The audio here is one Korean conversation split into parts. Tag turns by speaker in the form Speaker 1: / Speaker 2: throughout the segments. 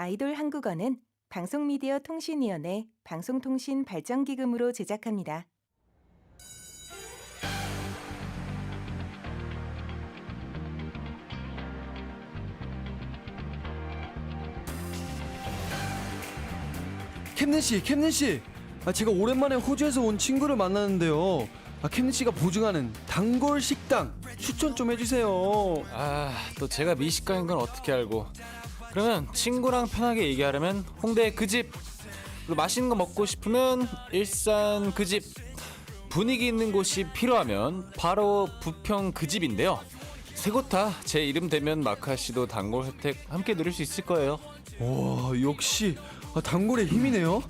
Speaker 1: 아이돌 한국어는 방송미디어통신위원회 방송통신발전기금으로 제작합니다.
Speaker 2: 캡넨씨, 제가 오랜만에 호주에서 온 친구를 만나는데요. 캡넨씨가 보증하는 단골 식당 추천 좀 해주세요.
Speaker 3: 또 제가 미식가인 건 어떻게 알고. 그러면 친구랑 편하게 얘기하려면 홍대 그 집, 그리고 맛있는 거 먹고 싶으면 일산 그 집, 분위기 있는 곳이 필요하면 바로 부평 그 집인데요. 세 곳 다 제 이름 대면 마카씨도 단골 혜택 함께 누릴 수 있을 거예요.
Speaker 2: 와, 역시 단골의 힘이네요.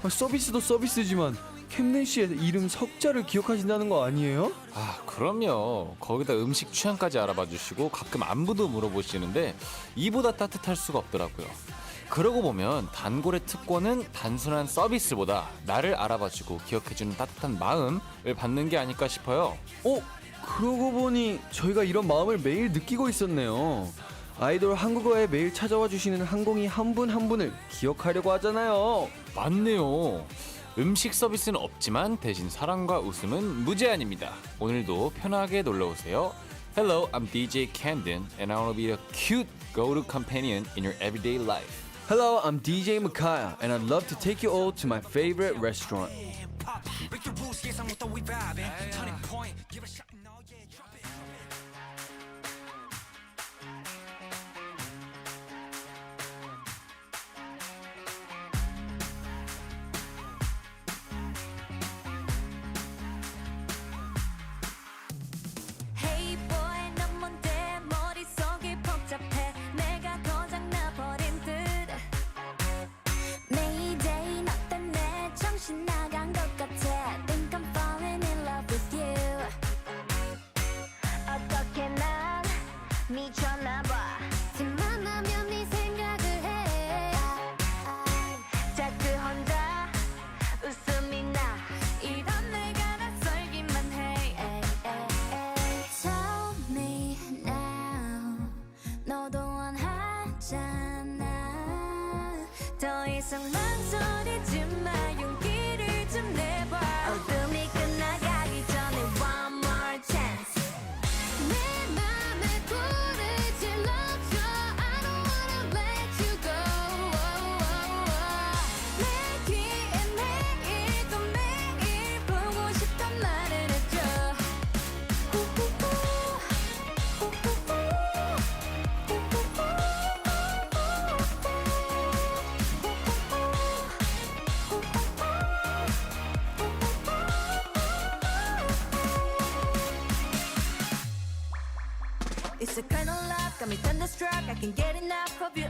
Speaker 2: 서비스도 서비스지만 캡넨씨의 이름 석자를 기억하신다는 거 아니에요?
Speaker 3: 그럼요. 거기다 음식 취향까지 알아봐 주시고 가끔 안부도 물어보시는데 이보다 따뜻할 수가 없더라고요. 그러고 보면 단골의 특권은 단순한 서비스보다 나를 알아봐주고 기억해주는 따뜻한 마음을 받는 게 아닐까 싶어요.
Speaker 2: 그러고 보니 저희가 이런 마음을 매일 느끼고 있었네요. 아이돌 한국어에 매일 찾아와 주시는 항공이 한 분 한 분을 기억하려고 하잖아요.
Speaker 3: 맞네요. 음식 서비스는 없지만 대신 사랑과 웃음은 무제한입니다. 오늘도 편하게 놀러오세요. Hello, I'm DJ Camden and I want to be a cute go-to companion in your everyday life.
Speaker 2: Hello, I'm DJ Makaya and I'd love to take you all to my favorite restaurant.
Speaker 4: Hey boy, 넌 뭔데 머릿속이 복잡해 내가 고장나버린 듯 Mayday 너 때문에 정신 나간 것 같아 Think I'm falling in love with you 어떻게 난 미쳤나봐 틈만 나면 네 생각을 해 자꾸 혼자 웃음이 나 이런 내가 낯설기만 해 Tell me now 너도 원하잖아 더 이상 망설이지 마 용기를 좀 내봐 어둠이 끝나가기 전에 one more chance 내 맘에 불을 질러줘 I don't wanna let you go 내 귀에 매일 또 매일 보고 싶단 말을 해줘 It's a kind of love, got me thunderstruck. I can't get enough of you.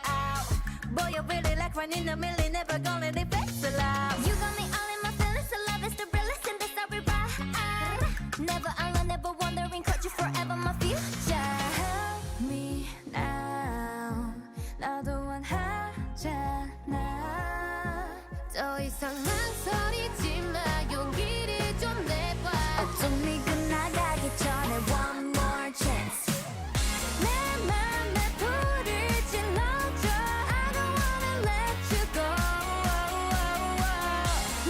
Speaker 4: Ow. Boy, you really like one in a million, never gonna let it fade for love. You got me all in my feelings, so love is the realest, and that's how we ride. Never alone, never wondering, caught you forever, my future. Help me now. 나도 원하잖아. 더 이상 망설이지 마, 용기를 좀 내봐. 어둠이 끝나가기 전에 one more chance. 내 맘에 불을 질러줘 I don't wanna let you go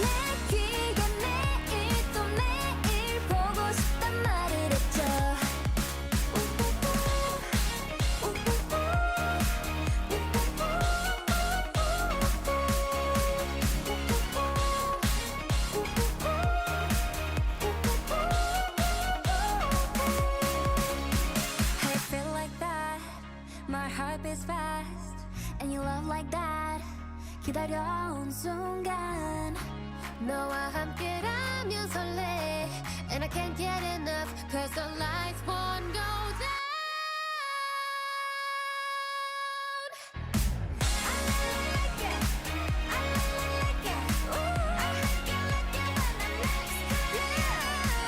Speaker 4: 내 귀에 매일 또 매일 보고 싶단 말을 했죠 I feel like that My heart beats fast And you love like that 기다려온 순간 너와 함께라면 설레 And I can't get enough Cause the lights won't go down I like it I like it Ooh, I like it when I'm next to you I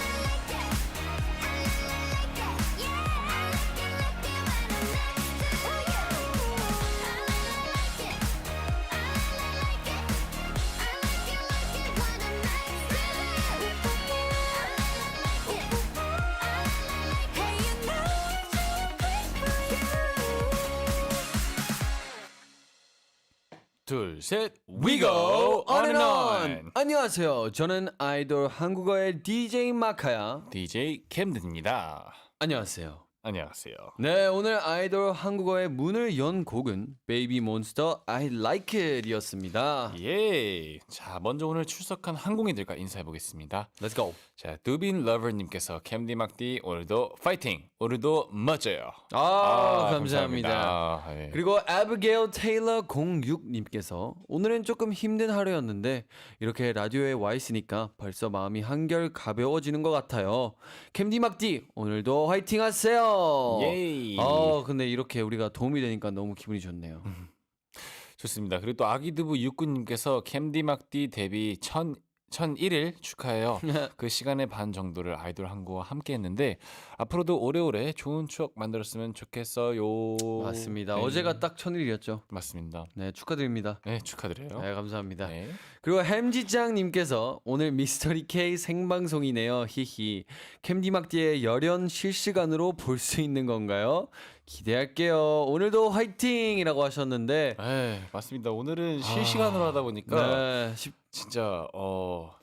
Speaker 4: like it I like it Yeah, I like it when I'm next to you I like it I like it I like it when I'm next to you I like it
Speaker 3: 둘, 셋.
Speaker 2: We go on and on. 안녕하세요. 저는 아이돌 한국어의 DJ 마카야.
Speaker 3: DJ 캠든입니다.
Speaker 2: 안녕하세요.
Speaker 3: 안녕하세요.
Speaker 2: 네, 오늘 아이돌 한국어의 문을 연 곡은 베이비 몬스터 I Like It이었습니다.
Speaker 3: 예. 자, 먼저 오늘 출석한 항공이들과 인사해 보겠습니다.
Speaker 2: Let's go.
Speaker 3: 자, 두빈 러버님께서 캠디 막디 오늘도 파이팅. 오늘도 멋져요.
Speaker 2: 감사합니다.
Speaker 3: 예.
Speaker 2: 그리고 아비게일 테일러 06님께서 오늘은 조금 힘든 하루였는데 이렇게 라디오에 와 있으니까 벌써 마음이 한결 가벼워지는 것 같아요. 캠디 막디 오늘도 화이팅 하세요.
Speaker 3: 예이.
Speaker 2: 근데 이렇게 우리가 도움이 되니까 너무 기분이 좋네요.
Speaker 3: 좋습니다. 그리고 또 아기두부 육군님께서 캠디 막디 데뷔 1001일 축하해요. 그 시간의 반 정도를 아이돌 한국어와 함께 했는데 앞으로도 오래오래 좋은 추억 만들었으면 좋겠어요.
Speaker 2: 맞습니다.
Speaker 3: 네.
Speaker 2: 어제가 딱 1000일이었죠.
Speaker 3: 맞습니다.
Speaker 2: 네, 축하드립니다.
Speaker 3: 네, 축하드려요.
Speaker 2: 네, 감사합니다.
Speaker 3: 네.
Speaker 2: 그리고 햄지짱님께서 오늘 미스터리 K 생방송이네요. 히히. 캠디막디의 열연 실시간으로 볼 수 있는 건가요? 기대할게요. 오늘도 화이팅이라고 하셨는데
Speaker 3: 네, 맞습니다. 오늘은 실시간으로 하다 보니까
Speaker 2: 네,
Speaker 3: 진짜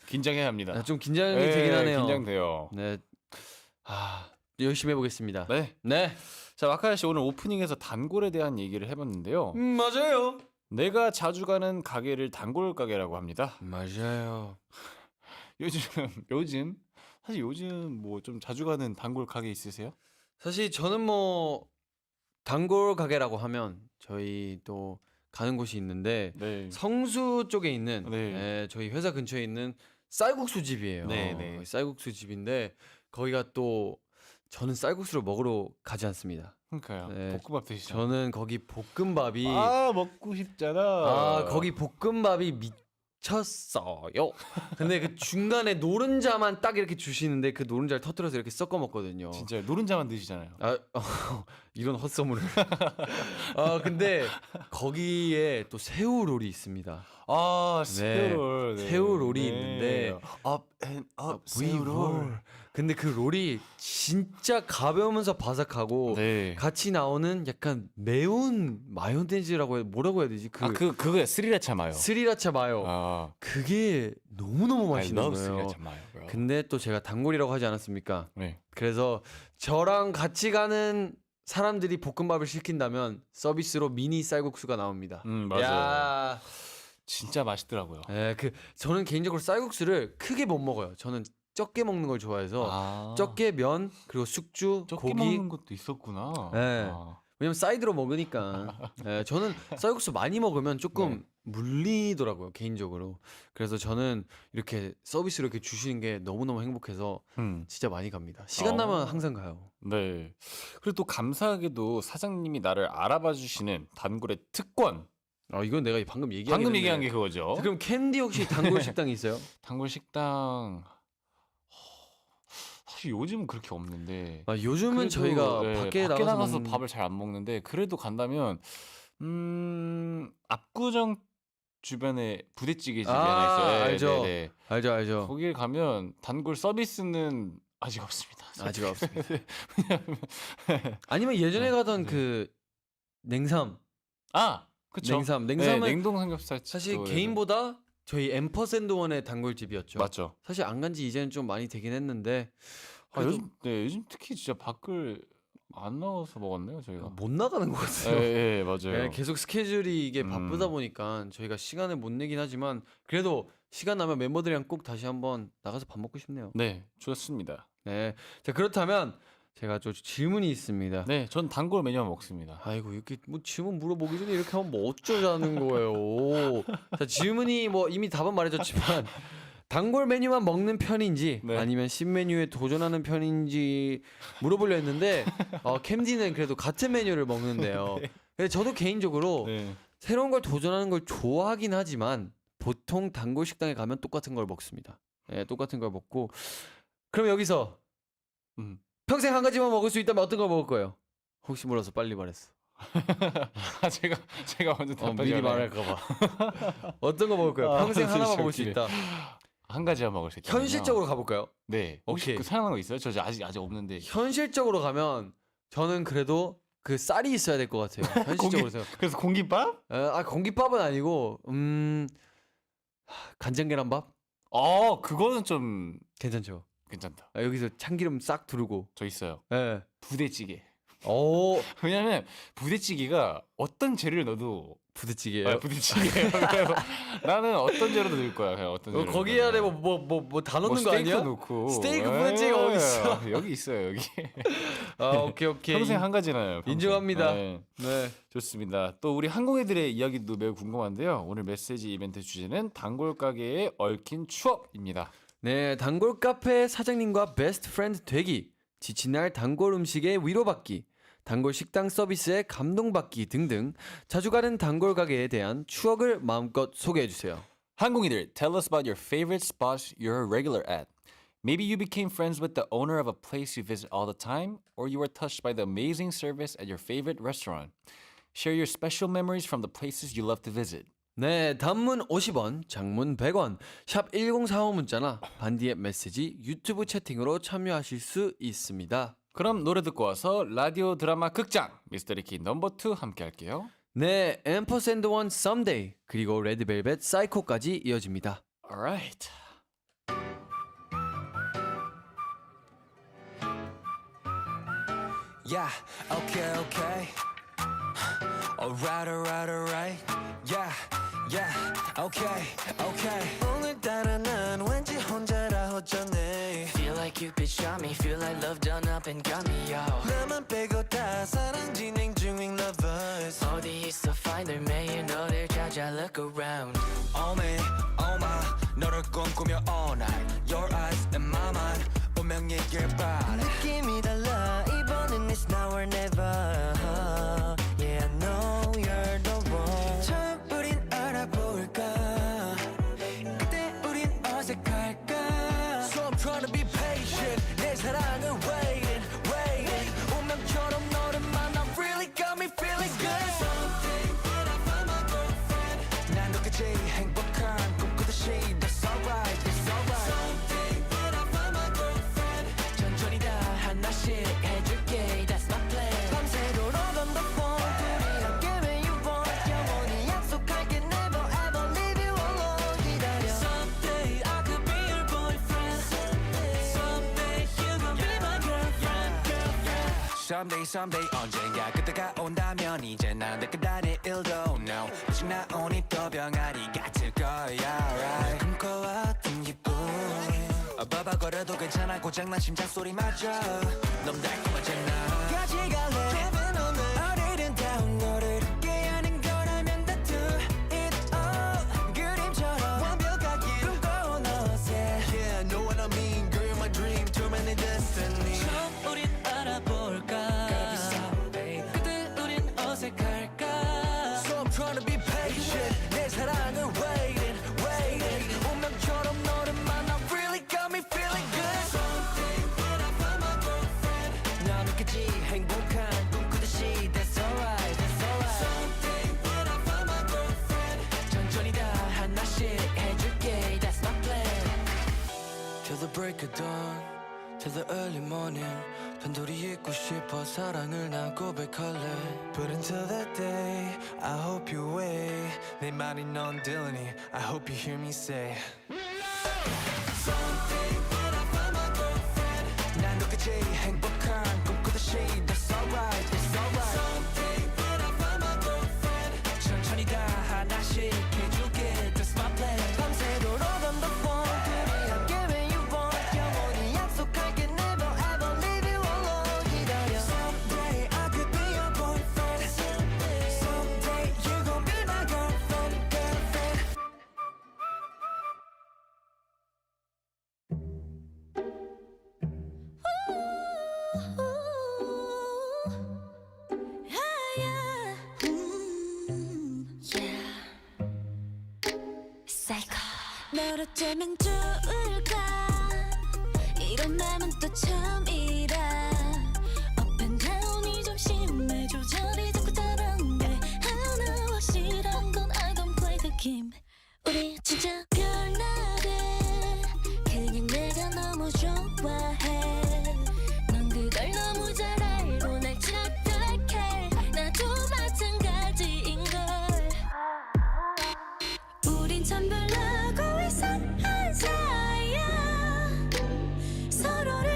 Speaker 3: 긴장해야 합니다.
Speaker 2: 좀 긴장이
Speaker 3: 네,
Speaker 2: 되긴 하네요.
Speaker 3: 긴장돼요.
Speaker 2: 네, 열심히 해보겠습니다.
Speaker 3: 네.
Speaker 2: 네,
Speaker 3: 자, 마카야 씨 오늘 오프닝에서 단골에 대한 얘기를 해봤는데요.
Speaker 2: 맞아요.
Speaker 3: 내가 자주 가는 가게를 단골 가게라고 합니다.
Speaker 2: 맞아요.
Speaker 3: 요즘 사실 요즘 뭐 좀 자주 가는 단골 가게 있으세요?
Speaker 2: 사실 저는 뭐 단골 가게라고 하면 저희 또 가는 곳이 있는데
Speaker 3: 네.
Speaker 2: 성수 쪽에 있는
Speaker 3: 네.
Speaker 2: 저희 회사 근처에 있는 쌀국수 집이에요.
Speaker 3: 네, 네.
Speaker 2: 쌀국수 집인데 거기가 또 저는 쌀국수를 먹으러 가지 않습니다.
Speaker 3: 그러니까요.
Speaker 2: 네.
Speaker 3: 볶음밥 드시죠.
Speaker 2: 저는 거기 볶음밥이
Speaker 3: 먹고 싶잖아.
Speaker 2: 거기 볶음밥이 미쳤어요. 근데 그 중간에 노른자만 딱 이렇게 주시는데 그 노른자를 터뜨려서 이렇게 섞어 먹거든요.
Speaker 3: 진짜 노른자만 드시잖아요.
Speaker 2: 이런 헛소문을. 근데 거기에 또 새우롤이 있습니다.
Speaker 3: 새우롤. 네.
Speaker 2: 새우롤이 있는데
Speaker 3: up and up
Speaker 2: 새우롤. 근데 그 롤이 진짜 가벼우면서 바삭하고
Speaker 3: 네.
Speaker 2: 같이 나오는 약간 매운 마요네즈라고 뭐라고 해야 되지?
Speaker 3: 그거야 스리라차 마요.
Speaker 2: 스리라차 마요. 그게 너무너무 맛있는 거예요.
Speaker 3: 스리라차 마요. bro.
Speaker 2: 근데 또 제가 단골이라고 하지 않았습니까?
Speaker 3: 네.
Speaker 2: 그래서 저랑 같이 가는 사람들이 볶음밥을 시킨다면 서비스로 미니 쌀국수가 나옵니다.
Speaker 3: 맞아요.
Speaker 2: 야,
Speaker 3: 진짜 맛있더라고요.
Speaker 2: 저는 개인적으로 쌀국수를 크게 못 먹어요. 저는 적게 먹는 걸 좋아해서 적게 면 그리고 숙주,
Speaker 3: 적게
Speaker 2: 고기.
Speaker 3: 먹는 것도 있었구나.
Speaker 2: 네. 왜냐면 사이드로 먹으니까. 저는 쌀국수 많이 먹으면 조금 물리더라고요, 개인적으로. 그래서 저는 이렇게 서비스로 이렇게 주시는 게 너무너무 행복해서 진짜 많이 갑니다. 시간 나면 항상 가요.
Speaker 3: 네. 그리고 또 감사하게도 사장님이 나를 알아봐 주시는 단골의 특권.
Speaker 2: 이건 내가 방금
Speaker 3: 방금 얘기한 게 그거죠.
Speaker 2: 그럼 캔디 혹시 단골 식당이 있어요?
Speaker 3: 단골 식당 사실 요즘은 그렇게 없는데.
Speaker 2: 요즘은
Speaker 3: 그래도,
Speaker 2: 저희가
Speaker 3: 네,
Speaker 2: 밖에
Speaker 3: 나가서 밥을 잘 안 먹는데 그래도 간다면 압구정 주변에 부대찌개 집이 하나 있어요.
Speaker 2: 알죠.
Speaker 3: 네.
Speaker 2: 알죠.
Speaker 3: 거기에 가면 단골 서비스는 아직 없습니다.
Speaker 2: 아직 없습니다. 아니면 예전에 가던 그 냉삼.
Speaker 3: 그쵸.
Speaker 2: 냉삼은
Speaker 3: 냉동 삼겹살
Speaker 2: 사실 개인보다 저희 앰퍼샌드원의 단골집이었죠.
Speaker 3: 맞죠.
Speaker 2: 사실 안 간지 이제는 좀 많이 되긴 했는데
Speaker 3: 요즘 특히 진짜 밖을 안 나와서 먹었네요 저희가.
Speaker 2: 못 나가는 것 같아요.
Speaker 3: 네, 맞아요.
Speaker 2: 계속 스케줄이 이게 바쁘다 보니까 저희가 시간을 못 내긴 하지만 그래도 시간 나면 멤버들이랑 꼭 다시 한번 나가서 밥 먹고 싶네요.
Speaker 3: 네, 좋습니다.
Speaker 2: 네, 자 그렇다면 제가 좀 질문이 있습니다.
Speaker 3: 네, 전 단골 메뉴만 먹습니다.
Speaker 2: 아이고 이렇게 뭐 질문 물어보기 전에 이렇게 하면 뭐 어쩌자는 거예요. 자 질문이 뭐 이미 답은 말해줬지만 단골 메뉴만 먹는 편인지 아니면 신메뉴에 도전하는 편인지 물어보려 했는데 캠디는 그래도 같은 메뉴를 먹는데요. 근데 저도 개인적으로 새로운 걸 도전하는 걸 좋아하긴 하지만 보통 단골 식당에 가면 똑같은 걸 먹습니다. 네, 똑같은 걸 먹고 그럼 여기서 평생 한 가지만 먹을 수 있다면 어떤 걸 먹을 거예요? 혹시 몰라서 빨리 말했어.
Speaker 3: 제가 먼저 답하지
Speaker 2: 미리 말할까봐. 어떤 거 먹을 거예요? 평생 하나만 먹을 수 있다.
Speaker 3: 한 가지만 먹을 수 있다.
Speaker 2: 현실적으로 가볼까요?
Speaker 3: 네. 혹시
Speaker 2: 오케이.
Speaker 3: 그 생각난 거 있어요? 저 아직 없는데.
Speaker 2: 현실적으로 가면 저는 그래도 그 쌀이 있어야 될 것 같아요. 현실적으로 생각.
Speaker 3: 그래서 공깃밥?
Speaker 2: 공깃밥은 아니고 간장 계란밥
Speaker 3: 그거는 좀
Speaker 2: 괜찮죠.
Speaker 3: 괜찮다.
Speaker 2: 여기서 참기름 싹 두르고.
Speaker 3: 저 있어요.
Speaker 2: 예.
Speaker 3: 부대찌개.
Speaker 2: 오
Speaker 3: 왜냐면 부대찌개가 어떤 재료를 넣어도
Speaker 2: 부대찌개예요.
Speaker 3: 부대찌개예요. 그래서 나는 어떤 재료도 넣을 거야. 그냥 어떤 재료.
Speaker 2: 거기 안에 뭐 다 넣는 거
Speaker 3: 스테이크
Speaker 2: 아니야?
Speaker 3: 넣고.
Speaker 2: 스테이크 부대찌개 어디 있어?
Speaker 3: 여기 있어요. 여기.
Speaker 2: 오케이.
Speaker 3: 평생 한 가지나요. 평생.
Speaker 2: 인정합니다.
Speaker 3: 네.
Speaker 2: 네.
Speaker 3: 좋습니다. 또 우리 항공애들의 이야기도 매우 궁금한데요. 오늘 메시지 이벤트 주제는 단골 가게에 얽힌 추억입니다.
Speaker 2: 네, 단골 카페 사장님과 베스트 프렌드 되기, 지친 날 단골 음식에 위로받기, 단골 식당 서비스에 감동받기 등등 자주 가는 단골 가게에 대한 추억을 마음껏 소개해 주세요.
Speaker 3: 항공이들, tell us about your favorite spots you're a regular at. Maybe you became friends with the owner of a place you visit all the time, or you were touched by the amazing service at your favorite restaurant. Share your special memories from the places you love to visit.
Speaker 2: 네, 단문 50원, 장문 100원, 샵 1045 문자나 반디의 메시지 유튜브 채팅으로 참여하실 수 있습니다.
Speaker 3: 그럼 노래 듣고 와서 라디오 드라마 극장 미스터리키 넘버 2 함께 할게요.
Speaker 2: 네, 앰퍼샌드 원 Someday 그리고 레드벨벳 사이코까지 이어집니다.
Speaker 3: Alright.
Speaker 5: Yeah, okay. Alright. Yeah, okay. 오늘따라 난 왠지 혼자라 허전해.
Speaker 6: Feel like Cupid shot me, feel like love done up and got me, yo.
Speaker 5: 나만 빼고 다 사랑 진행 중인 lovers.
Speaker 6: 어디 있어, finder, 매일 너를 찾아 look around.
Speaker 5: Oh me, oh my, 너를 꿈꾸며 all night. Your eyes and my mind, 운명이길 바래. 느낌이 달라, 이번엔 it's now or never. Yeah, I know you're the one. 처음 우린 알아볼까? 그때 우린 어색할까? So I'm trying to be patient. 내 사랑은 waiting. 운명처럼 너를 만나 really got me feeling good. Someday when I find my girlfriend, 난 너까지 행복한 꿈꾸듯이 that's alright. Someday when I find my girlfriend,
Speaker 6: 천천히 다 하나씩 해줄게, that's my plan.
Speaker 5: 밤새도록 on the phone, 둘이 함께 when you want. 영원히 약속할게 never ever leave you alone. 기다려. Someday I could be your boyfriend. Someday you gon' be my girlfriend. Someday 언젠가 그때가 온다면 이제 난 내게 다닐 일도 no. 아직 나오니 또 병아리 같을 거야. Right. 꿈꿔왔던 기분 바바거려도 괜찮아. 고장난 심장 소리마저 너무 달콤하잖아. 같이 갈래. Kevin 오늘 어리른 다운 너를 잊게 하는 거라면 다 do it all. 그림처럼 완벽하게 꿈꿔온 어제. Yeah, I know what I mean. Girl, you're my dream. Too many destiny. 처음 우린 알아볼까? Gotta be someday. 그때 우린 어색할까? So I'm trying to be patient. 내 사랑을 waiting. 운명처럼 너를 만나 really got me feeling good. Someday when I find my girlfriend, 난 너까지 행복한 꿈꾸듯이 that's alright. Someday when I find my girlfriend,
Speaker 6: 천천히 다 하나씩 해줄게, that's my plan.
Speaker 5: till the break of dawn, till the early morning. 단둘이 있고 싶어 사랑을 난 고백할래. But until that day, I hope you wait. 내 말이 넌 들리니 I hope you hear me say. Someday when I find my girlfriend, 난 너까지 행복한 꿈꾸듯이 that's alright. Someday when I find my girlfriend,
Speaker 6: 천천히 다 하나씩 해줄게, that's my plan.
Speaker 5: 밤새도록 on the phone, 둘이 함께 when you want. 영원히 약속할게 never ever leave you alone. 기다려. Someday I could be your boyfriend. Someday you gon' be my girlfriend.
Speaker 4: 널 어쩌면 좋을까? 이런 맘은 또 처음이라. Up and down이 좀 심해. 조절이 자꾸 다른 게 하나와 싫은 건 I don't play the game. 우리 진짜 별나래. 그냥 내가 너무 좋아해. 넌 그걸 너무 잘 알고 날 착각해.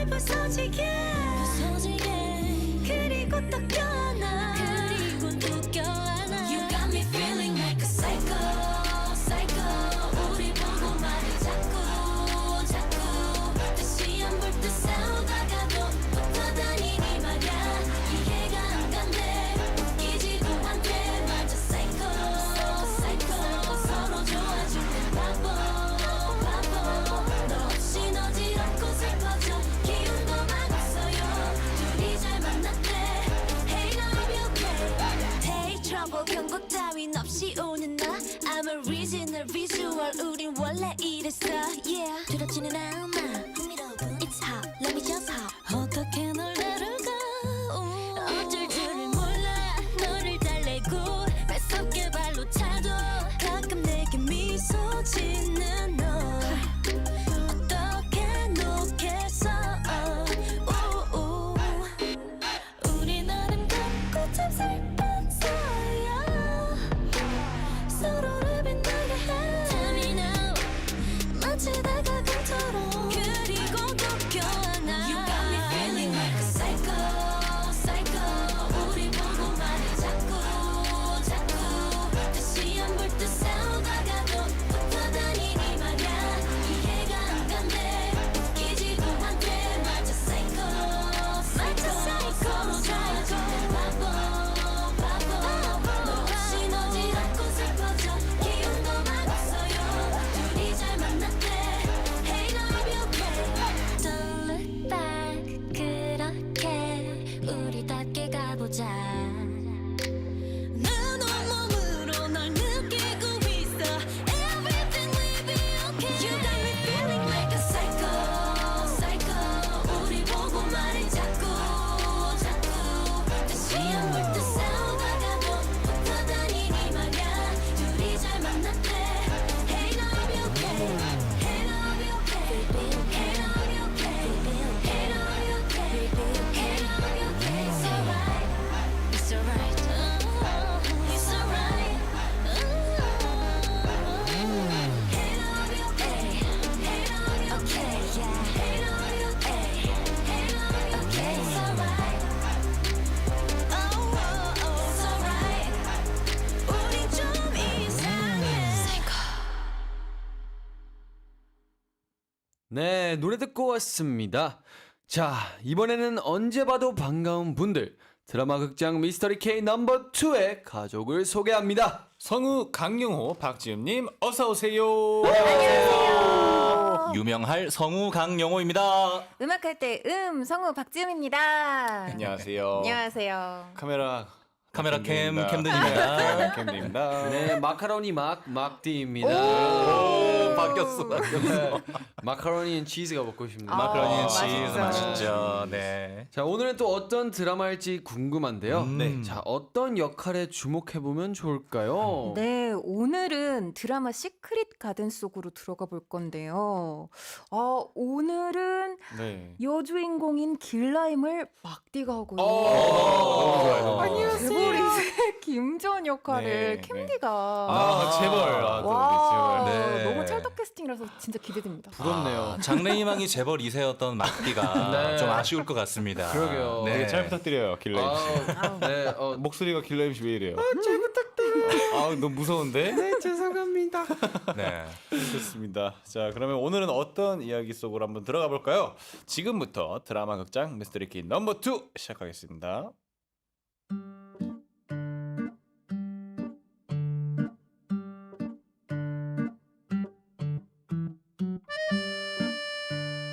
Speaker 4: 부서지게 그리고 또 껴안아 You got me feeling like a psycho 우리 보고 말을 자꾸 다시 안 볼 듯 싸우다가도 붙어다니니 말야 이해가 안 가네 웃기지도 않게 맞아 psycho 서로 좋아질 때 바보 너 없이 어지럽고 슬퍼져 기운도 막 없어요 둘이 잘 만났대 Hey love you okay Take trouble 경고 따윈 없이 오는 나 I'm a original visual 우린 원래 이랬어 Yeah 두렵지는 않아 It's hot let me just hop 어떻게 널 다룰까 어쩔 줄을 몰라 너를 달래고 뺏어게 발로 차도 가끔 내게 미소 짓는 너 어떻게 놓겠어 우리 나름 같고 참 슬픈 사이야 서로를 빛나게 해 Tell me now 마치 다가간처럼 그리고 또 껴안아 You got me feeling like a psycho 우리 보고 말을 자꾸 다시 안 볼 듯 싸우다가도 붙어다니니 말야 이해가 안 가네 웃기지도 않게 맞아 psycho 서로 좋아질 때 바보 너 없이 어지럽고 슬퍼져 기운도 막 없어요 둘이 잘 만났대 Hey love you okay Don't look back 그렇게 우리답게 가보자 난 온몸으로 널 느끼고 있어 Everything will be okay You got me feeling like a psycho 우리 보고 말을 자꾸 다시 안 볼 듯 싸우다가도 붙어다니니 말야 둘이 잘 만났대 Hey love you okay Hey love you okay Hey love you okay Hey love you okay Hey love you okay It's alright It's alright It's alright Hey love you okay Hey love you okay yeah Hey love you okay Hey love you okay It's alright It's alright 우리 좀 이상해
Speaker 2: 네, 노래 듣고 왔습니다. 자, 이번에는 언제 봐도 반가운 분들 드라마 극장 미스터리 K 넘버 2의 가족을 소개합니다.
Speaker 3: 성우 강용호, 박지음님 어서 오세요.
Speaker 7: 유명할 성우 강영호입니다.
Speaker 1: 음악할 때 성우 박지음입니다.
Speaker 3: 안녕하세요.
Speaker 1: 안녕하세요.
Speaker 7: 카메라 캠
Speaker 3: 캠입니다.
Speaker 7: 캠든입니다.
Speaker 3: 캠입니다.
Speaker 2: 네, 마카로니 막디입니다.
Speaker 7: 오, 바뀌었어.
Speaker 2: 마카로니 앤 치즈가 먹고 싶네요.
Speaker 7: 마카로니 치즈
Speaker 1: 맛있죠.
Speaker 7: 맛있죠. 네.
Speaker 2: 자, 오늘은 또 어떤 드라마일지 궁금한데요.
Speaker 7: 네.
Speaker 2: 자, 어떤 역할에 주목해보면 좋을까요?
Speaker 1: 네, 오늘은 드라마 시크릿 가든 속으로 들어가 볼 건데요. 오늘은
Speaker 3: 네.
Speaker 1: 여주인공인 길라임을 막디가 하고
Speaker 3: 좋아요.
Speaker 1: 안녕하세요. 김전 역할을
Speaker 3: 네,
Speaker 1: 캠디가
Speaker 3: 재벌.
Speaker 1: 와,
Speaker 7: 네.
Speaker 1: 너무 찰떡 캐스팅이라서 진짜 기대됩니다.
Speaker 2: 부럽네요.
Speaker 7: 장래희망이 재벌 2세였던 막디가
Speaker 2: 네.
Speaker 7: 좀 아쉬울 것 같습니다.
Speaker 2: 그러게요.
Speaker 7: 네.
Speaker 3: 되게 잘 부탁드려요, 길라임 씨.
Speaker 2: 네,
Speaker 3: 목소리가 길라임 씨 왜 이래요? 잘 부탁드려요. 너무 무서운데?
Speaker 2: 네, 죄송합니다.
Speaker 7: 네.
Speaker 3: 좋습니다. 자, 그러면 오늘은 어떤 이야기 속으로 한번 들어가 볼까요? 지금부터 드라마 극장 미스터리 K 넘버 2 시작하겠습니다.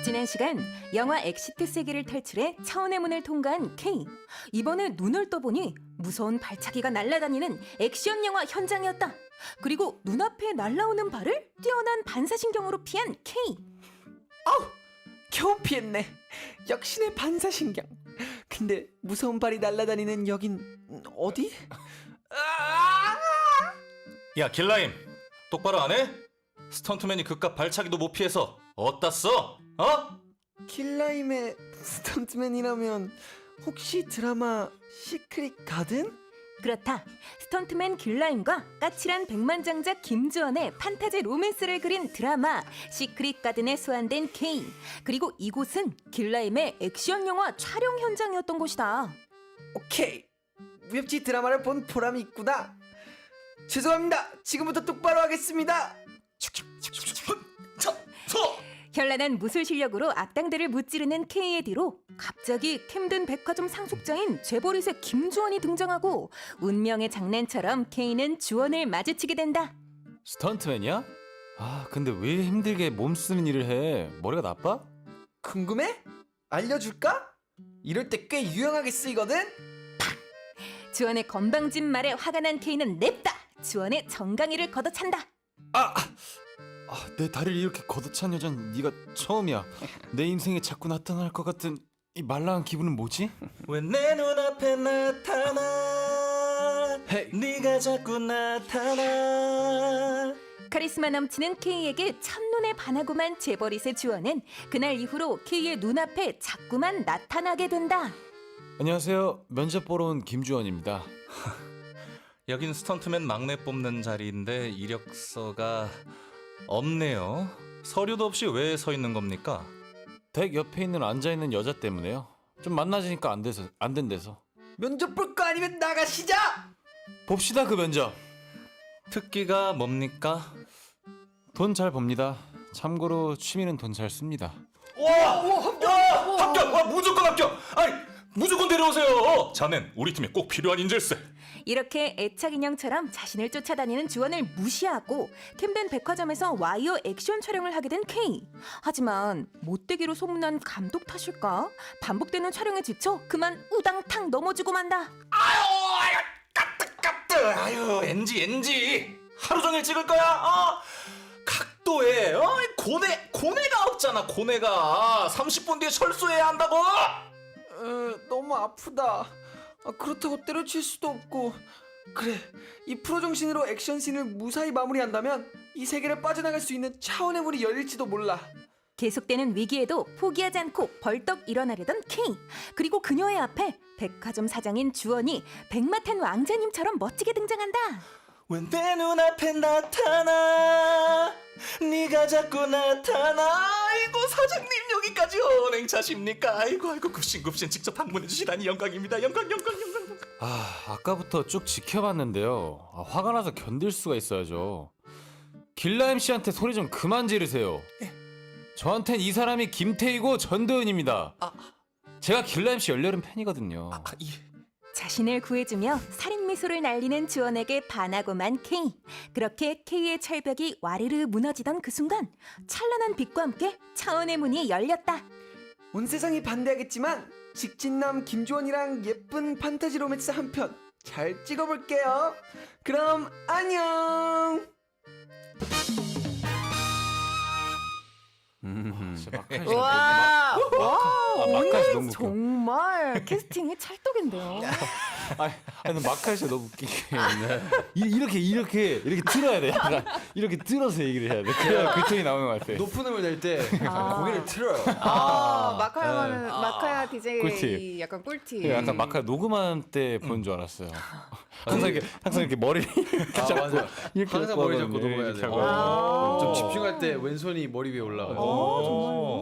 Speaker 1: 지난 시간 영화 엑시트 세계를 탈출해 차원의 문을 통과한 K. 이번에 눈을 떠보니 무서운 발차기가 날아다니는 액션 영화 현장이었다. 그리고 눈앞에 날아오는 발을 뛰어난 반사신경으로 피한 K.
Speaker 8: 겨우 피했네. 역시내 반사신경. 근데 무서운 발이 날아다니는 여긴 어디?
Speaker 7: 야, 길라임. 똑바로 안 해? 스턴트맨이 그깟 발차기도 못 피해서 어디다 써? 어?
Speaker 8: 길라임의 스턴트맨이라면 혹시 드라마 시크릿 가든?
Speaker 1: 그렇다. 스턴트맨 길라임과 까칠한 백만장자 김주원의 판타지 로맨스를 그린 드라마 시크릿 가든에 소환된 케인. 그리고 이곳은 길라임의 액션 영화 촬영 현장이었던 곳이다.
Speaker 8: 오케이. 무협지 드라마를 본 보람이 있구나. 죄송합니다. 지금부터 똑바로 하겠습니다.
Speaker 1: 현란한 무술 실력으로 악당들을 무찌르는 K의 뒤로 갑자기 캠든 백화점 상속자인 재벌이세 김주원이 등장하고 운명의 장난처럼 K는 주원을 마주치게 된다.
Speaker 3: 스턴트맨이야? 아 근데 왜 힘들게 몸 쓰는 일을 해? 머리가 나빠?
Speaker 8: 궁금해? 알려줄까? 이럴 때 꽤 유용하게 쓰이거든.
Speaker 1: 주원의 건방진 말에 화가 난 K는 냅다 주원의 정강이를 걷어찬다.
Speaker 3: 내 다리를 이렇게 걷어찬 여잔 네가 처음이야. 내 인생에 자꾸 나타날 것 같은 이 말랑한 기분은 뭐지?
Speaker 7: 왜 내 눈앞에 나타나
Speaker 2: 헤이.
Speaker 7: 네가 자꾸 나타나.
Speaker 1: 카리스마 넘치는 K에게 첫눈에 반하고만 재벌이세 주원은 그날 이후로 K의 눈앞에 자꾸만 나타나게 된다.
Speaker 3: 안녕하세요. 면접 보러 온 김주원입니다.
Speaker 7: 여긴 스턴트맨 막내 뽑는 자리인데 이력서가 없네요. 서류도 없이 왜 서 있는 겁니까?
Speaker 3: 덱 옆에 있는 앉아있는 여자 때문에요. 좀 만나지니까 안 된대서.
Speaker 8: 면접 볼 거 아니면 나가시자.
Speaker 3: 봅시다 그 면접.
Speaker 7: 특기가 뭡니까?
Speaker 3: 돈 잘 법니다. 참고로 취미는 돈 잘 씁니다.
Speaker 7: 합격! 무조건 합격! 아니 무조건 데려오세요. 자넨 우리 팀에 꼭 필요한 인재일세.
Speaker 1: 이렇게 애착 인형처럼 자신을 쫓아다니는 주원을 무시하고 캠den 백화점에서 와이어 액션 촬영을 하게 된 K. 하지만 못되기로 소문난 감독 탓일까? 반복되는 촬영에 지쳐 그만 우당탕 넘어지고 만다.
Speaker 7: 아유 까뜩. 아유 NG. 하루 종일 찍을 거야? 각도에 고뇌가 없잖아. 고뇌가 30분 뒤에 철수해야 한다고.
Speaker 8: 너무 아프다. 그렇다고 때려칠 수도 없고. 그래, 이 프로 정신으로 액션씬을 무사히 마무리한다면 이 세계를 빠져나갈 수 있는 차원의 문이 열릴지도 몰라.
Speaker 1: 계속되는 위기에도 포기하지 않고 벌떡 일어나려던 K. 그리고 그녀의 앞에 백화점 사장인 주원이 백마탄 왕자님처럼 멋지게 등장한다.
Speaker 7: 왜 내 눈앞에 나타나 네가 자꾸 나타나. 아이고 사장님 여기까지 언행차십니까? 아이고 굽신굽신 직접 방문해 주시다니 영광입니다. 영광.
Speaker 3: 아까부터 쭉 지켜봤는데요. 화가 나서 견딜 수가 있어야죠. 길라임 씨한테 소리 좀 그만 지르세요. 저한텐 이 사람이 김태희고 전도연입니다. 제가 길라임 씨 열렬한 팬이거든요.
Speaker 1: 자신을 구해주며 살인 미소를 날리는 주원에게 반하고만 K. 그렇게 K의 철벽이 와르르 무너지던 그 순간 찬란한 빛과 함께 차원의 문이 열렸다.
Speaker 8: 온 세상이 반대하겠지만 직진남 김주원이랑 예쁜 판타지 로맨스 한 편 잘 찍어볼게요. 그럼 안녕.
Speaker 1: 와,
Speaker 3: 마카시 너무 웃겨.
Speaker 1: 정말 캐스팅이 찰떡인데요.
Speaker 3: 아니 마카시 너무 웃기게. 이렇게 틀어야 돼. 약간 이렇게 틀어서 얘기를 해야 돼. 그래야 그 톤이 나오는 것 같아.
Speaker 2: 높은 음을 낼 때 고개를 틀어요.
Speaker 9: 마카야 DJ
Speaker 3: 꿀팁.
Speaker 9: 약간 꿀팁.
Speaker 3: 약간 마카 녹음한 때 본 줄 알았어요. 항상 이렇게 머리를 이렇게
Speaker 2: 맞아.
Speaker 3: 이렇게
Speaker 2: 항상 머리 잡고 녹음해야
Speaker 3: 이렇게
Speaker 2: 돼요.
Speaker 3: 하고.
Speaker 2: 좀 집중할 때 왼손이 머리 위에 올라가요.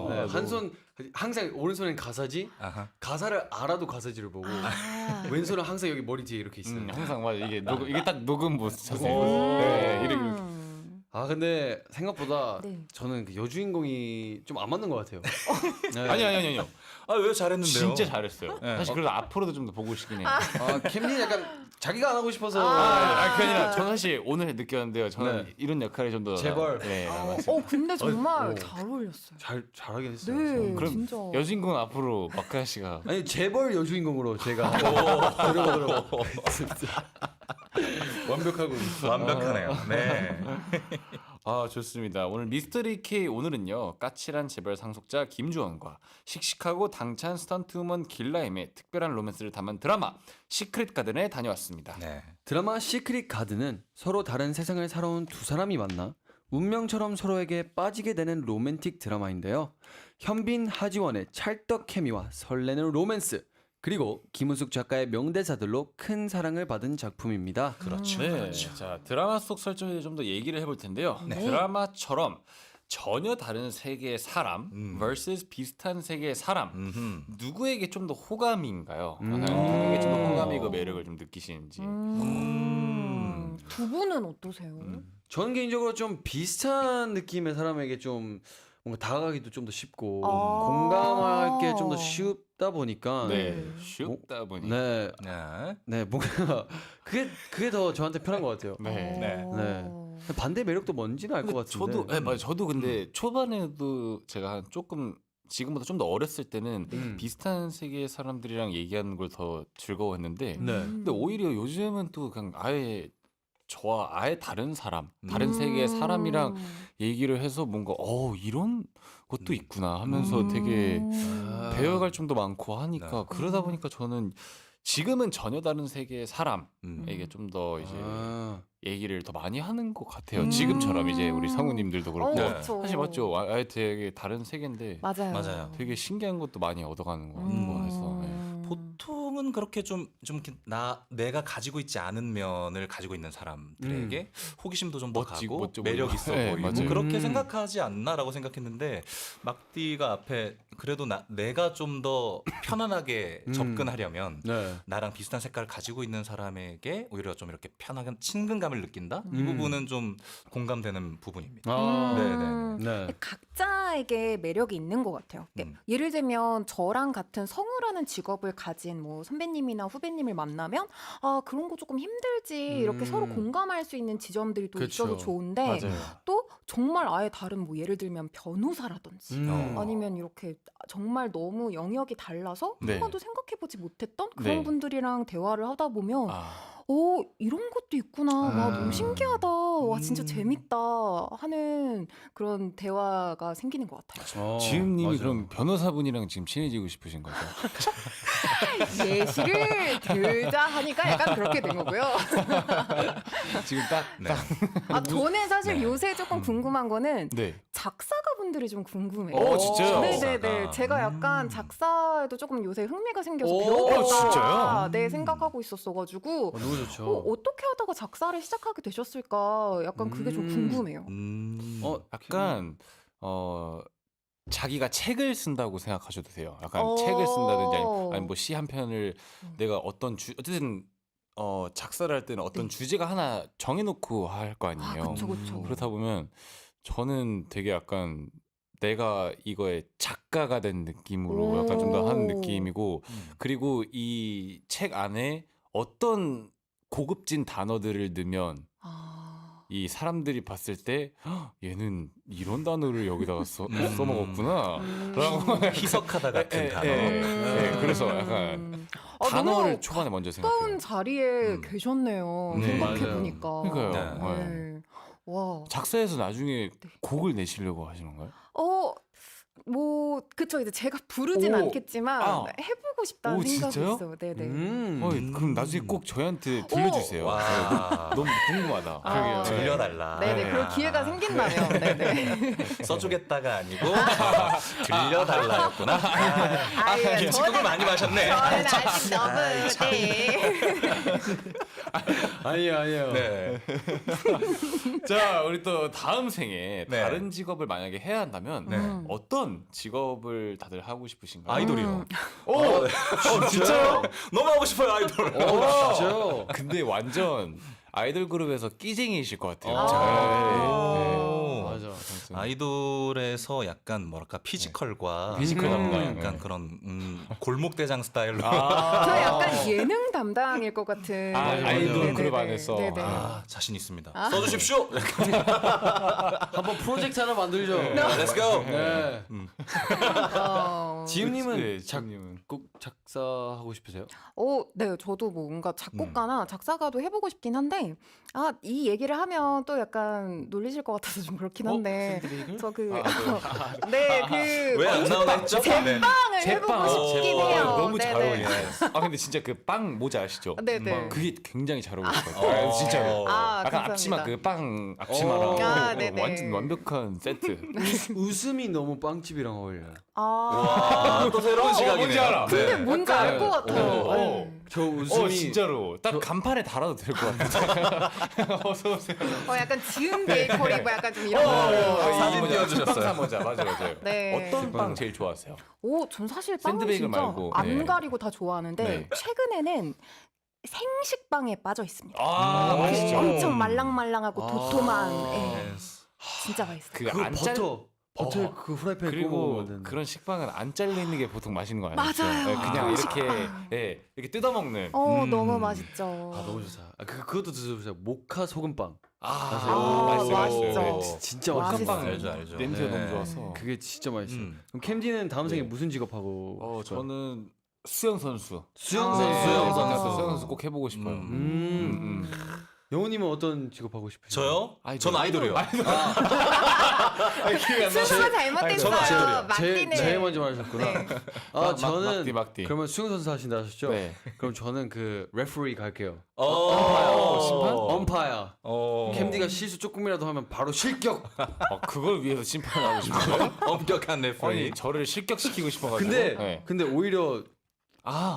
Speaker 2: 네, 한 손 항상 오른손엔 가사지. 가사를 알아도 가사지를 보고 왼손은 항상 여기 머리 뒤에 이렇게 있어요.
Speaker 3: 항상 맞아. 이게 딱 녹음 모습 자세거든요. 네, 이렇게.
Speaker 2: 근데 생각보다
Speaker 1: 네.
Speaker 2: 저는 그 여주인공이 좀 안 맞는 것 같아요. 네.
Speaker 3: 아니요.
Speaker 7: 왜 잘했는데요?
Speaker 3: 진짜 잘했어요.
Speaker 7: 네.
Speaker 3: 사실 그래도 앞으로도 좀 더 보고 싶긴 해요.
Speaker 2: 캠린 약간 자기가 안 하고 싶어서
Speaker 3: 그게 아니라 저는 사실 오늘 느꼈는데요. 저는
Speaker 2: 네.
Speaker 3: 이런 역할이 좀 더
Speaker 2: 재벌.
Speaker 3: 네, 맞습니다.
Speaker 9: 근데 정말 잘 어울렸어요.
Speaker 2: 잘하긴 했어요.
Speaker 9: 네,
Speaker 3: 그럼
Speaker 9: 진짜.
Speaker 3: 여주인공은 앞으로 마카야 씨가
Speaker 2: 아니 재벌 여주인공으로 제가 노려보도록 완벽하고
Speaker 7: 완벽하네요. 네.
Speaker 3: 좋습니다. 오늘 미스터리 K 오늘은요 까칠한 재벌 상속자 김주원과 씩씩하고 당찬 스턴트우먼 길라임의 특별한 로맨스를 담은 드라마 시크릿 가든에 다녀왔습니다.
Speaker 7: 네.
Speaker 2: 드라마 시크릿 가든은 서로 다른 세상을 살아온 두 사람이 만나 운명처럼 서로에게 빠지게 되는 로맨틱 드라마인데요. 현빈, 하지원의 찰떡 케미와 설레는 로맨스, 그리고 김은숙 작가의 명대사들로 큰 사랑을 받은 작품입니다.
Speaker 7: 그렇죠.
Speaker 3: 네. 자, 드라마 속 설정에 좀 더 얘기를 해볼 텐데요. 드라마처럼 전혀 다른 세계의 사람 vs 비슷한 세계의 사람 누구에게 좀 더 호감인가요? 누구에게 좀 더 호감이 그 매력을 좀 느끼시는지.
Speaker 9: 두 분은 어떠세요?
Speaker 2: 저는 개인적으로 좀 비슷한 느낌의 사람에게 좀 뭔가 다가가기도 좀 더 쉽고
Speaker 9: 아.
Speaker 2: 공감할 게 좀 더 쉽다 보니까
Speaker 3: 네, 쉽다 보니.
Speaker 2: 네,
Speaker 7: 네.
Speaker 2: 네 뭔가 그게 더 저한테 편한 것 같아요.
Speaker 3: 네.
Speaker 7: 네.
Speaker 2: 네. 반대 매력도 뭔지는 알 것 같은데.
Speaker 3: 저도, 네, 맞아요. 저도 근데 초반에도 제가 한 조금 지금보다 좀 더 어렸을 때는 비슷한 세계의 사람들이랑 얘기하는 걸 더 즐거워했는데,
Speaker 2: 네.
Speaker 3: 근데 오히려 요즘은 또 그냥 아예 저와 아예 다른 사람, 다른 세계의 사람이랑 얘기를 해서 뭔가 이런 것도 있구나 하면서 되게 배워갈 점도 많고 하니까 그러다 보니까 저는 지금은 전혀 다른 세계의 사람에게 좀 더 이제 얘기를 더 많이 하는 것 같아요. 지금처럼 이제 우리 성우님들도 그렇고
Speaker 7: 네.
Speaker 9: 그쵸.
Speaker 3: 사실 맞죠. 아예 되게 다른 세계인데
Speaker 9: 맞아요.
Speaker 7: 맞아요.
Speaker 3: 되게 신기한 것도 많이 얻어가는 것 같고 해서 네.
Speaker 7: 보통은 그렇게 좀 이렇게 내가 가지고 있지 않은 면을 가지고 있는 사람들에게 호기심도 좀 더
Speaker 3: 멋지고
Speaker 7: 가고
Speaker 3: 멋져
Speaker 7: 매력
Speaker 3: 보이고.
Speaker 7: 있어
Speaker 3: 네,
Speaker 7: 보이고
Speaker 3: 맞아요.
Speaker 7: 그렇게 생각하지 않나라고 생각했는데 막디가 앞에 그래도 내가 좀 더 편안하게 접근하려면
Speaker 2: 네.
Speaker 7: 나랑 비슷한 색깔을 가지고 있는 사람에게 오히려 좀 이렇게 편하게 친근감을 느낀다. 이 부분은 좀 공감되는 부분입니다. 네네.
Speaker 2: 네.
Speaker 1: 각자에게 매력이 있는 것 같아요. 예를 들면 저랑 같은 성우라는 직업을 가진 뭐 선배님이나 후배님을 만나면 그런 거 조금 힘들지 이렇게 서로 공감할 수 있는 지점들이 또
Speaker 2: 그쵸.
Speaker 1: 있어도 좋은데
Speaker 2: 맞아요.
Speaker 1: 또 정말 아예 다른 뭐 예를 들면 변호사라든지 아니면 이렇게 정말 너무 영역이 달라서
Speaker 3: 네.
Speaker 1: 한 번도 생각해보지 못했던 그런
Speaker 3: 네.
Speaker 1: 분들이랑 대화를 하다 보면
Speaker 3: 아,
Speaker 1: 이런 것도 있구나. 와, 너무 신기하다. 와, 진짜 재밌다. 하는 그런 대화가 생기는 것 같아요.
Speaker 3: 지은님이
Speaker 2: 맞아요.
Speaker 3: 그럼 변호사분이랑 지금 친해지고 싶으신 거죠?
Speaker 1: 예시를 들자 하니까 약간 그렇게 된 거고요.
Speaker 3: 지금 딱
Speaker 1: 아, 저는 사실
Speaker 7: 네.
Speaker 1: 요새 조금 궁금한 거는
Speaker 3: 네.
Speaker 1: 작사가분들이 좀 궁금해요.
Speaker 3: 오, 진짜요?
Speaker 1: 네네네.
Speaker 7: 작사가.
Speaker 1: 제가 약간 작사에도 조금 요새 흥미가 생겨서
Speaker 2: 오,
Speaker 1: 배워보자.
Speaker 3: 진짜요?
Speaker 1: 네, 생각하고 있었어가지고
Speaker 2: 너무 좋죠.
Speaker 1: 어떻게 하다가 작사를 시작하게 되셨을까? 약간 그게 좀 궁금해요.
Speaker 3: 약간 자기가 책을 쓴다고 생각하셔도 돼요. 약간 책을 쓴다든지 아니면 뭐 시 한 편을 내가 어쨌든 작사를 할 때는 어떤 주제가 하나 정해놓고 할 거 아니에요.
Speaker 1: 그쵸.
Speaker 3: 그렇다 보면 저는 되게 약간 내가 이거의 작가가 된 느낌으로 약간 좀 더 하는 느낌이고 그리고 이 책 안에 어떤 고급진 단어들을 넣으면 이 사람들이 봤을 때 "헉, 얘는 이런 단어를 여기다가 써먹었구나 라고
Speaker 7: 희석하다 같은 단어.
Speaker 3: 그래서 약간 단어를 초반에 먼저
Speaker 1: 가까운
Speaker 3: 생각해요.
Speaker 1: 자리에 계셨네요.
Speaker 3: 네,
Speaker 1: 생각해보니까.
Speaker 3: 그러니까요.
Speaker 1: 네. 와.
Speaker 3: 작사해서 나중에 곡을 내시려고 하시는 건가요?
Speaker 1: 뭐 그쵸 이제 제가 부르진
Speaker 3: 오.
Speaker 1: 않겠지만
Speaker 3: 아.
Speaker 1: 해보고 싶다는
Speaker 3: 오,
Speaker 1: 생각이
Speaker 3: 진짜요?
Speaker 1: 있어요. 네네.
Speaker 3: 그럼 나중에 꼭 저희한테 들려주세요.
Speaker 7: 와.
Speaker 3: 너무 궁금하다.
Speaker 1: 아.
Speaker 7: 들려달라.
Speaker 1: 네네. 그럴 기회가 생긴다면. 네네.
Speaker 7: 써주겠다가 아니고 들려달라였구나.
Speaker 1: 아예
Speaker 7: 김치국을 많이 마셨네.
Speaker 1: 저는 아직 너무 네.
Speaker 2: 아니에요.
Speaker 7: 네.
Speaker 3: 자, 우리 또 다음 생에
Speaker 7: 네.
Speaker 3: 다른 직업을 만약에 해야 한다면
Speaker 7: 네.
Speaker 3: 어떤 직업을 다들 하고 싶으신가요?
Speaker 7: 아이돌이요.
Speaker 3: 진짜요?
Speaker 7: 너무 하고 싶어요 아이돌.
Speaker 2: 진짜요?
Speaker 3: 근데 완전 아이돌 그룹에서 끼쟁이실 것 같아요.
Speaker 2: 맞아.
Speaker 7: 아이돌에서 약간 뭐랄까 피지컬과
Speaker 3: 피지컬 담당.
Speaker 7: 약간 그런 골목대장 스타일로
Speaker 1: 저 약간 예능 담당일 것 같은.
Speaker 3: 아이돌
Speaker 1: 네네네.
Speaker 3: 그룹 안에서.
Speaker 1: 네네.
Speaker 7: 자신 있습니다. 써주십시오.
Speaker 2: 한번 프로젝트 하나 만들죠.
Speaker 7: Let's go.
Speaker 2: 네. 지음님은
Speaker 3: 네, 지음님은.
Speaker 2: 꼭 작사하고 싶으세요?
Speaker 1: 네, 저도 뭐 뭔가 작곡가나 작사가도 해보고 싶긴 한데, 이 얘기를 하면 또 약간 놀리실 것 같아서 좀 그렇긴 한데, 네,
Speaker 7: 왜 안 나오나 했죠?
Speaker 1: 제빵을
Speaker 3: 제빵.
Speaker 1: 해보고 싶긴 해요.
Speaker 3: 너무 잘
Speaker 1: 네네.
Speaker 3: 어울리네. 아 근데 진짜 그 빵 모자 아시죠?
Speaker 9: 네네.
Speaker 3: 그게 굉장히 잘 어울릴 것 같아요. 진짜로.
Speaker 9: 아,
Speaker 3: 약간
Speaker 9: 감사합니다.
Speaker 3: 앞치마 그 빵 앞치마랑
Speaker 9: 아, 네네.
Speaker 3: 완전 완벽한 세트.
Speaker 2: 웃음이 너무 빵집이랑 어울려요.
Speaker 9: 아,
Speaker 7: 또 새로운 시각이네요.
Speaker 3: 뭔지 알아?
Speaker 9: 근데 뭔지 알 것 같아요.
Speaker 3: 어.
Speaker 9: 네.
Speaker 2: 저 웃음이
Speaker 3: 진짜로 딱 간판에 달아도 될 것 같아요. 어서 오세요.
Speaker 9: 약간 지은 베이커리 뭐 약간 좀 이런 거.
Speaker 7: 사진 띄워주셨어요.
Speaker 3: 빵사 모자 맞아요.
Speaker 9: 네.
Speaker 3: 어떤 빵 제일 좋아하세요?
Speaker 9: 전 사실 빵은
Speaker 3: 샌드베이글
Speaker 9: 진짜
Speaker 3: 말고,
Speaker 9: 안
Speaker 3: 네.
Speaker 9: 가리고 다 좋아하는데
Speaker 3: 네.
Speaker 9: 최근에는 생식빵에 빠져 있습니다.
Speaker 3: 아, 맛있죠.
Speaker 9: 엄청 말랑말랑하고
Speaker 2: 아.
Speaker 9: 도톰한. 예. 진짜 맛있어요.
Speaker 2: 그거
Speaker 3: 그안 잘.
Speaker 2: 버터 그 프라이팬에 구워
Speaker 3: 그리고
Speaker 2: 먹으면
Speaker 3: 그런 식빵은 안 잘리는 게 보통 맛있는 거 아니죠?
Speaker 9: 맞아요.
Speaker 3: 네, 그냥
Speaker 9: 그런
Speaker 3: 이렇게
Speaker 9: 식빵.
Speaker 3: 이렇게 뜯어 먹는.
Speaker 9: 너무 맛있죠.
Speaker 2: 아 너무 좋다. 그것도 드셔보세요. 모카 소금빵.
Speaker 9: 맛있죠.
Speaker 3: 네.
Speaker 2: 진짜
Speaker 9: 맛있어요.
Speaker 2: 맛있어요.
Speaker 7: 알죠, 알죠.
Speaker 3: 냄새
Speaker 2: 네.
Speaker 3: 너무 좋아서.
Speaker 2: 그게 진짜 맛있어요.
Speaker 7: 음.
Speaker 2: 그럼 캠디는 다음 생에
Speaker 3: 네.
Speaker 2: 무슨 직업하고? 싶어요?
Speaker 3: 저는 수영 선수.
Speaker 2: 수영
Speaker 9: 아,
Speaker 2: 선수.
Speaker 9: 네.
Speaker 3: 수영
Speaker 9: 선수.
Speaker 3: 선수 꼭 해보고 싶어요.
Speaker 2: 영호님은 어떤 직업하고 싶으세요?
Speaker 7: 저요?
Speaker 3: 아이돌.
Speaker 7: 전 아이돌이요.
Speaker 9: 순서가 잘못됐어요.
Speaker 7: 저는 아이돌이요.
Speaker 9: 막디네.
Speaker 2: 제일 먼저 말하셨구나.
Speaker 9: 네.
Speaker 2: 저는
Speaker 3: 막디.
Speaker 2: 그러면 수영 선수 하신다 하셨죠?
Speaker 3: 네.
Speaker 2: 그럼 저는 그 레퍼리 갈게요.
Speaker 3: 심판?
Speaker 2: 엄파이어. 캠디가 실수 조금이라도 하면 바로 실격.
Speaker 3: 그걸 위해서 심판하고 싶어요?
Speaker 7: 엄격한 레퍼리.
Speaker 3: 아니 저를 실격시키고 싶어가지고.
Speaker 2: 근데
Speaker 3: 네.
Speaker 2: 근데 오히려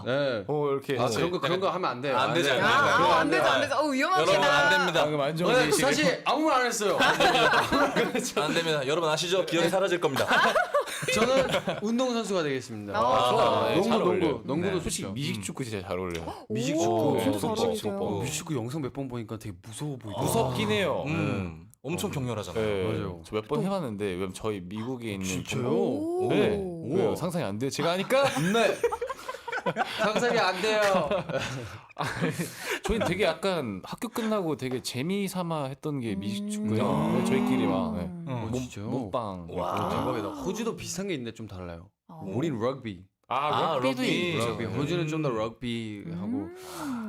Speaker 2: 네.
Speaker 3: 이렇게
Speaker 2: 그런 거 하면 안 돼요.
Speaker 7: 안 되죠, 안 되죠.
Speaker 9: 안 되죠, 안 되죠. 위험합니다.
Speaker 7: 여러분 안 됩니다.
Speaker 3: 방금 안정환 씨
Speaker 2: 사실 아무 말 안 했어요.
Speaker 7: 안 됩니다. 여러분 아시죠? 기억이 사라질 겁니다.
Speaker 2: 저는 운동 선수가 되겠습니다.
Speaker 3: 좋아. 네, 잘 어울려요.
Speaker 2: 농구도
Speaker 3: 솔직히
Speaker 2: 좋죠.
Speaker 3: 미식축구 진짜 잘 어울려요.
Speaker 2: 미식축구.
Speaker 9: 저도 잘
Speaker 3: 네,
Speaker 9: 어울려요.
Speaker 2: 미식축구 영상 몇 번 보니까 되게 무서워 보이고.
Speaker 3: 무섭긴 해요.
Speaker 7: 엄청 격렬하잖아요.
Speaker 3: 네,
Speaker 2: 맞아요.
Speaker 3: 저 몇 번 해봤는데 왜냐면 저희 미국에 있는
Speaker 2: 진짜요?
Speaker 9: 오.
Speaker 3: 네.
Speaker 2: 오.
Speaker 3: 왜요? 상상이 안 돼요. 제가 하니까
Speaker 2: 네. 상상이 안 돼요.
Speaker 3: 저희 되게 약간 학교 끝나고 되게 재미 삼아 했던 게 미식축구예요. 네, 저희끼리 막
Speaker 2: 진짜요?
Speaker 3: 몸빵.
Speaker 2: 와, 대박이다. 호주도 비슷한 게 있는데 좀 달라요.
Speaker 9: 어.
Speaker 2: 우린 럭비.
Speaker 3: 럭비도
Speaker 7: 럭비.
Speaker 3: 있죠.
Speaker 2: 럭비. 호주는 좀 더 럭비 하고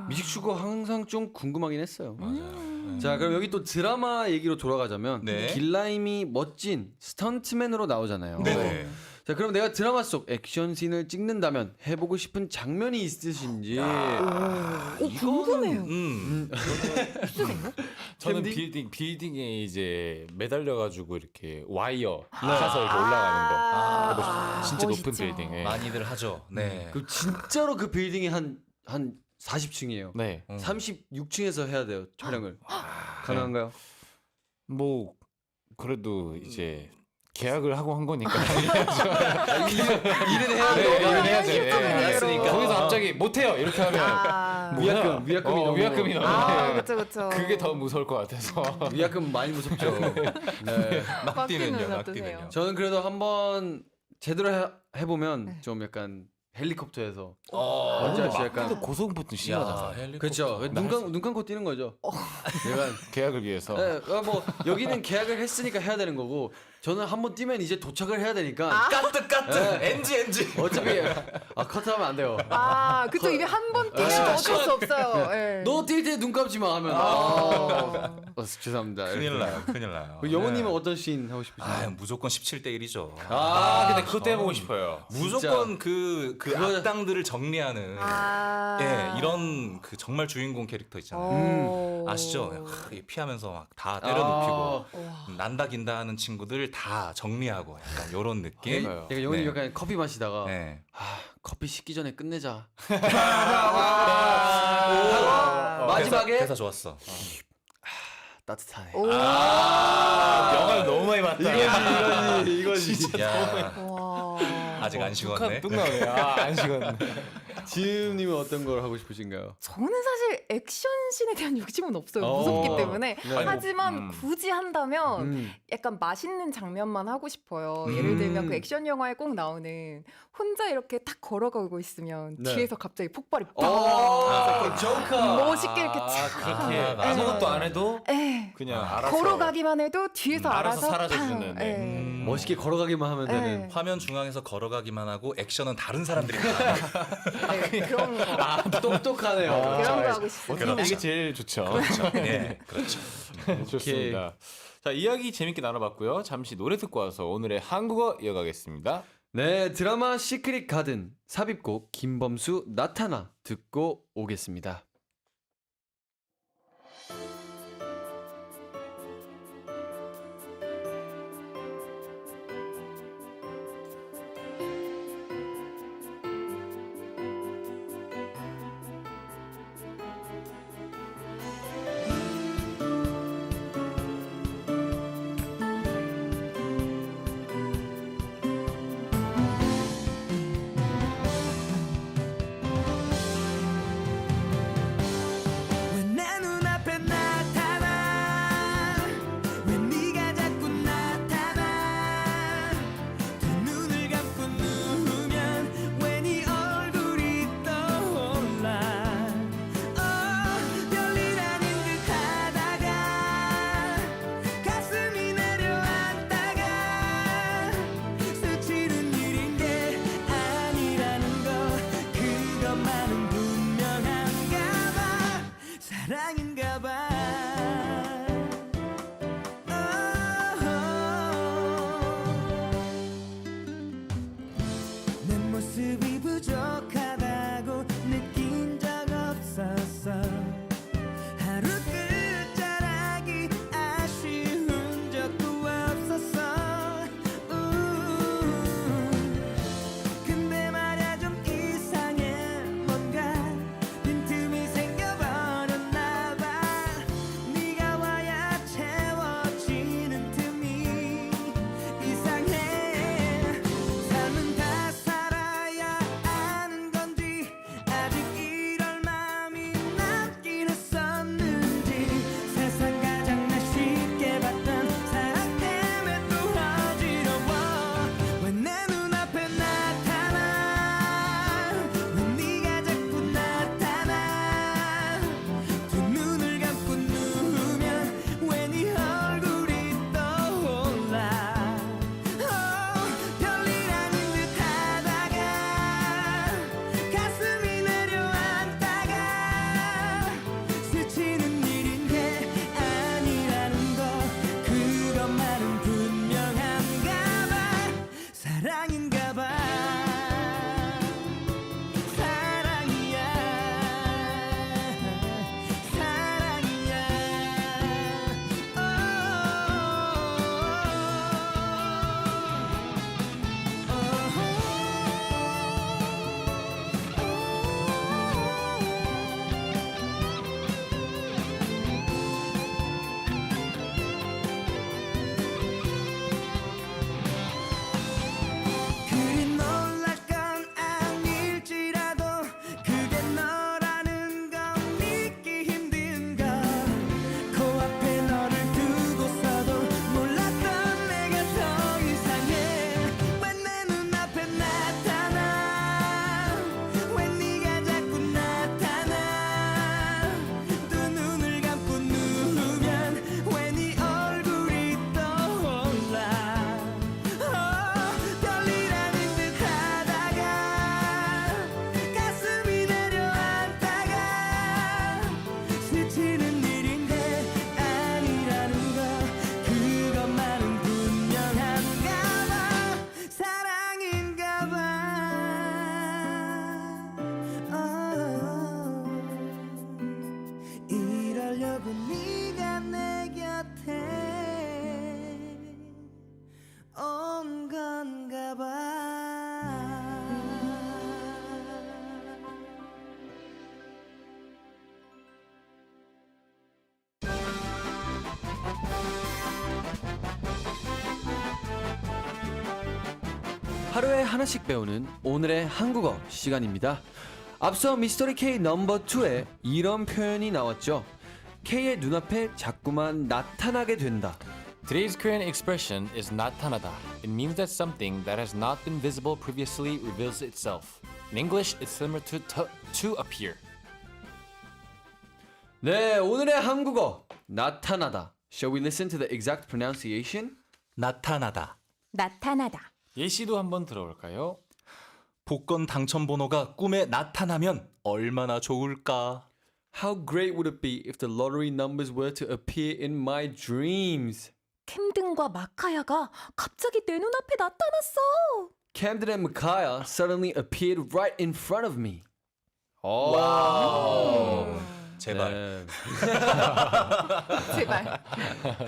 Speaker 2: 미식축구 항상 좀 궁금하긴 했어요.
Speaker 7: 맞아요.
Speaker 2: 자, 그럼 여기 또 드라마 얘기로 돌아가자면
Speaker 7: 네.
Speaker 2: 길라임이 멋진 스턴트맨으로 나오잖아요.
Speaker 7: 네네.
Speaker 2: 자, 그럼 내가 드라마 속 액션씬을 찍는다면 해보고 싶은 장면이 있으신지.
Speaker 9: 궁금해요.
Speaker 3: 저는
Speaker 2: 캠디?
Speaker 3: 빌딩에 이제 매달려가지고 이렇게 와이어 타서 이렇게 올라가는 거. 해보고 싶어요. 진짜 높은
Speaker 9: 멋있죠.
Speaker 3: 빌딩. 예.
Speaker 7: 많이들 하죠. 네.
Speaker 2: 그 진짜로 그 빌딩이 한 40층이에요.
Speaker 3: 네.
Speaker 2: 36층에서 해야 돼요, 촬영을. 가능한가요?
Speaker 3: 뭐 그래도 이제 계약을 하고 한 거니까
Speaker 2: 일은 해야
Speaker 9: 아,
Speaker 2: 돼요.
Speaker 9: 너무
Speaker 3: 해야죠.
Speaker 9: 현실적인
Speaker 3: 예.
Speaker 9: 이유로.
Speaker 3: 거기서 갑자기 못해요 이렇게 하면
Speaker 2: 위약금이 너무.
Speaker 3: 위약금이 너무
Speaker 9: 그쵸.
Speaker 3: 그게 더 무서울 것 같아서
Speaker 2: 위약금 많이 무섭죠. 네.
Speaker 7: 낙디는요,
Speaker 9: 어떠세요?
Speaker 7: 낙디는요.
Speaker 2: 저는 그래도 한번 제대로 해보면 좀 약간 헬리콥터에서 뭔지 아시죠? 약간
Speaker 3: 고소공포증 심하잖아.
Speaker 2: 그렇죠. 눈 감고 뛰는 거죠. 내가
Speaker 3: 계약을 위해서.
Speaker 2: 네, 뭐 여기는 계약을 했으니까 해야 되는 거고 저는 한번 뛰면 이제 도착을 해야 되니까
Speaker 7: 까뜨 엔지.
Speaker 2: 어차피 커트하면 안 돼요.
Speaker 9: 그쵸. 이게 한 번 뛰면 어쩔 수 없어요. 예.
Speaker 2: 너 뛸 때 눈 감지 마 하면 죄송합니다.
Speaker 7: 큰일 나요. 큰일 나요.
Speaker 2: 영호님은 어떤 씬 하고 싶으세요?
Speaker 7: 무조건 17대 1이죠.
Speaker 3: 근데 그것도 해보고 싶어요.
Speaker 7: 무조건 그 악당들을 정리하는
Speaker 9: 아.
Speaker 7: 이런 그 정말 주인공 캐릭터 있잖아요. 아시죠? 피하면서 막 다 때려눕히고 난다 긴다 하는 친구들 다 정리하고 약간 이런 느낌.
Speaker 2: 약간 영호님
Speaker 7: 네.
Speaker 2: 약간 커피 마시다가
Speaker 7: 네.
Speaker 2: 커피 식기 전에 끝내자.
Speaker 9: 아.
Speaker 2: 마지막에
Speaker 7: 대사 좋았어.
Speaker 2: 따뜻하네.
Speaker 3: 영화를 너무 많이 봤다.
Speaker 2: 이거지.
Speaker 7: 야,
Speaker 9: 와.
Speaker 7: 아직 안 식었네.
Speaker 3: 뚝 나오네. 안 식었네.
Speaker 2: 지음님은 어떤 걸 하고 싶으신가요?
Speaker 9: 저는 사실 액션씬에 대한 욕심은 없어요.
Speaker 2: 어.
Speaker 9: 무섭기 때문에.
Speaker 2: 네.
Speaker 9: 하지만 굳이 한다면 약간 맛있는 장면만 하고 싶어요. 예를 들면 그 액션 영화에 꼭 나오는 혼자 이렇게 딱 걸어가고 있으면
Speaker 2: 네.
Speaker 9: 뒤에서 갑자기 폭발이 빵!
Speaker 2: 조커.
Speaker 9: 멋있게 이렇게 착.
Speaker 3: 그렇게
Speaker 7: 맞아.
Speaker 3: 아무것도 안 해도
Speaker 9: 에.
Speaker 3: 그냥 알아서
Speaker 9: 걸어가기만 해도 뒤에서
Speaker 3: 알아서
Speaker 9: 알아서
Speaker 3: 사라져주는,
Speaker 9: 팡. 에.
Speaker 2: 멋있게 걸어가기만 하면 되는.
Speaker 9: 네.
Speaker 7: 화면 중앙에서 걸어가기만 하고 액션은 다른 사람들이 다.
Speaker 9: 네, 그런 거.
Speaker 2: 똑똑하네요.
Speaker 9: 그런 거 하고 싶어요.
Speaker 7: 그렇죠.
Speaker 3: 이게 제일 좋죠.
Speaker 7: 예, 그렇죠.
Speaker 3: 좋습니다. 자, 이야기 재밌게 나눠봤고요. 잠시 노래 듣고 와서 오늘의 한국어 이어가겠습니다.
Speaker 2: 네, 드라마 시크릿 가든 삽입곡 김범수 나타나 듣고 오겠습니다.
Speaker 5: 왜 내 눈앞에 나타나 왜 네가 자꾸 나타나 두 눈을 감고 누우면 왜 네 얼굴이 떠올라 별일 아닌 듯 하다가 가슴이 내려앉다가 스치는 일인 게 아니라는 거 그것만은 분명한가 봐 사랑인가 봐 내 모습이 부족하다고 느낀 적 없었어 하루 끝자락이 아쉬운 적도 없었어 근데 말야 좀 이상해 뭔가 빈틈이 생겨버렸나 봐 네가 와야 채워지는 틈이 이상해 삶은 다 살아야 아는 건지 아직 이럴 마음이 남긴 했었는지 세상 가장 날 쉽게 봤던 사랑 때문에 또 어지러워 왜 내 눈앞에 나타나 왜 네가 자꾸 나타나 두 눈을 감고 누우면 왜 네 얼굴이 떠올라 별일 아닌 듯 하다가 가슴이 내려앉다가 스치는 일인 게 아니라는 거 그것만은 분명한가 봐 사랑인가 봐 사랑이야 사랑이야 그리 놀랄 건 아닐지라도 그게 너라는 건 믿기 힘든 걸 코앞에 너를 두고서도 몰랐던 내가 더 이상해 왜 내 눈앞에 나타나 왜 네가 자꾸 나타나 두 눈을 감고 누우면 왜 네 얼굴이 떠올라 별일 아닌 듯 하다가 가슴이 내려앉다가 스치는 일인데 아니라는 거 그것만은 분명한가 봐 사랑인가 봐 이러려고 네가 내 곁에 온 건가 봐
Speaker 2: 하루에 하나씩 배우는 오늘의 한국어 시간입니다. 앞서 미스터리 K 넘버 2에 이런 표현이 나왔죠. K의 눈앞에 자꾸만 나타나게 된다.
Speaker 3: Today's Korean expression is 나타나다. It means that something that has not been visible previously reveals itself. In English, it's similar to appear.
Speaker 2: 네, 오늘의 한국어 나타나다. Shall we listen to the exact pronunciation?
Speaker 7: 나타나다.
Speaker 1: 나타나다.
Speaker 3: 예시도 한번 들어볼까요?
Speaker 7: 복권 당첨 번호가 꿈에 나타나면 얼마나 좋을까?
Speaker 2: How great would it be if the lottery numbers were to appear in my dreams?
Speaker 1: 캠든과 마카야가 갑자기 내 눈앞에 나타났어.
Speaker 2: Camden and Micaiah suddenly appeared right in front of me.
Speaker 7: 제발.
Speaker 2: 네.
Speaker 9: 제발.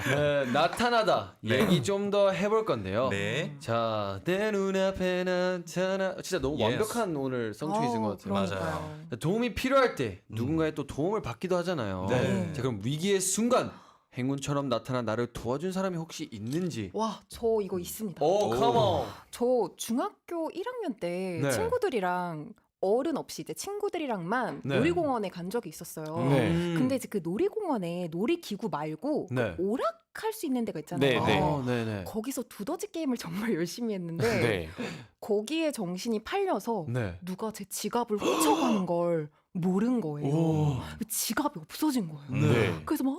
Speaker 2: 네, 나타나다 얘기 좀 더 해볼 건데요.
Speaker 7: 네.
Speaker 2: 자, 내 눈앞에 나타나. 진짜 너무
Speaker 7: Yes.
Speaker 2: 완벽한 오늘 성초이신 것 같아요.
Speaker 7: 맞아요.
Speaker 2: 도움이 필요할 때 누군가의 또 도움을 받기도 하잖아요.
Speaker 7: 네.
Speaker 2: 자, 그럼 위기의 순간 행운처럼 나타나 나를 도와준 사람이 혹시 있는지.
Speaker 9: 와, 저 이거 있습니다.
Speaker 2: 오, 컴온.
Speaker 9: 저 중학교 1학년 때
Speaker 2: 네.
Speaker 9: 친구들이랑 어른 없이 이제 친구들이랑만
Speaker 2: 네.
Speaker 9: 놀이공원에 간 적이 있었어요.
Speaker 3: 네.
Speaker 9: 근데 이제 그 놀이공원에 놀이기구 말고
Speaker 2: 네.
Speaker 9: 그 오락할 수 있는 데가 있잖아요.
Speaker 3: 네, 네.
Speaker 2: 네네.
Speaker 9: 거기서 두더지 게임을 정말 열심히 했는데
Speaker 3: 네.
Speaker 9: 거기에 정신이 팔려서
Speaker 2: 네.
Speaker 9: 누가 제 지갑을 훔쳐가는 걸 모른 거예요.
Speaker 2: 오.
Speaker 9: 지갑이 없어진 거예요.
Speaker 3: 네.
Speaker 9: 그래서 막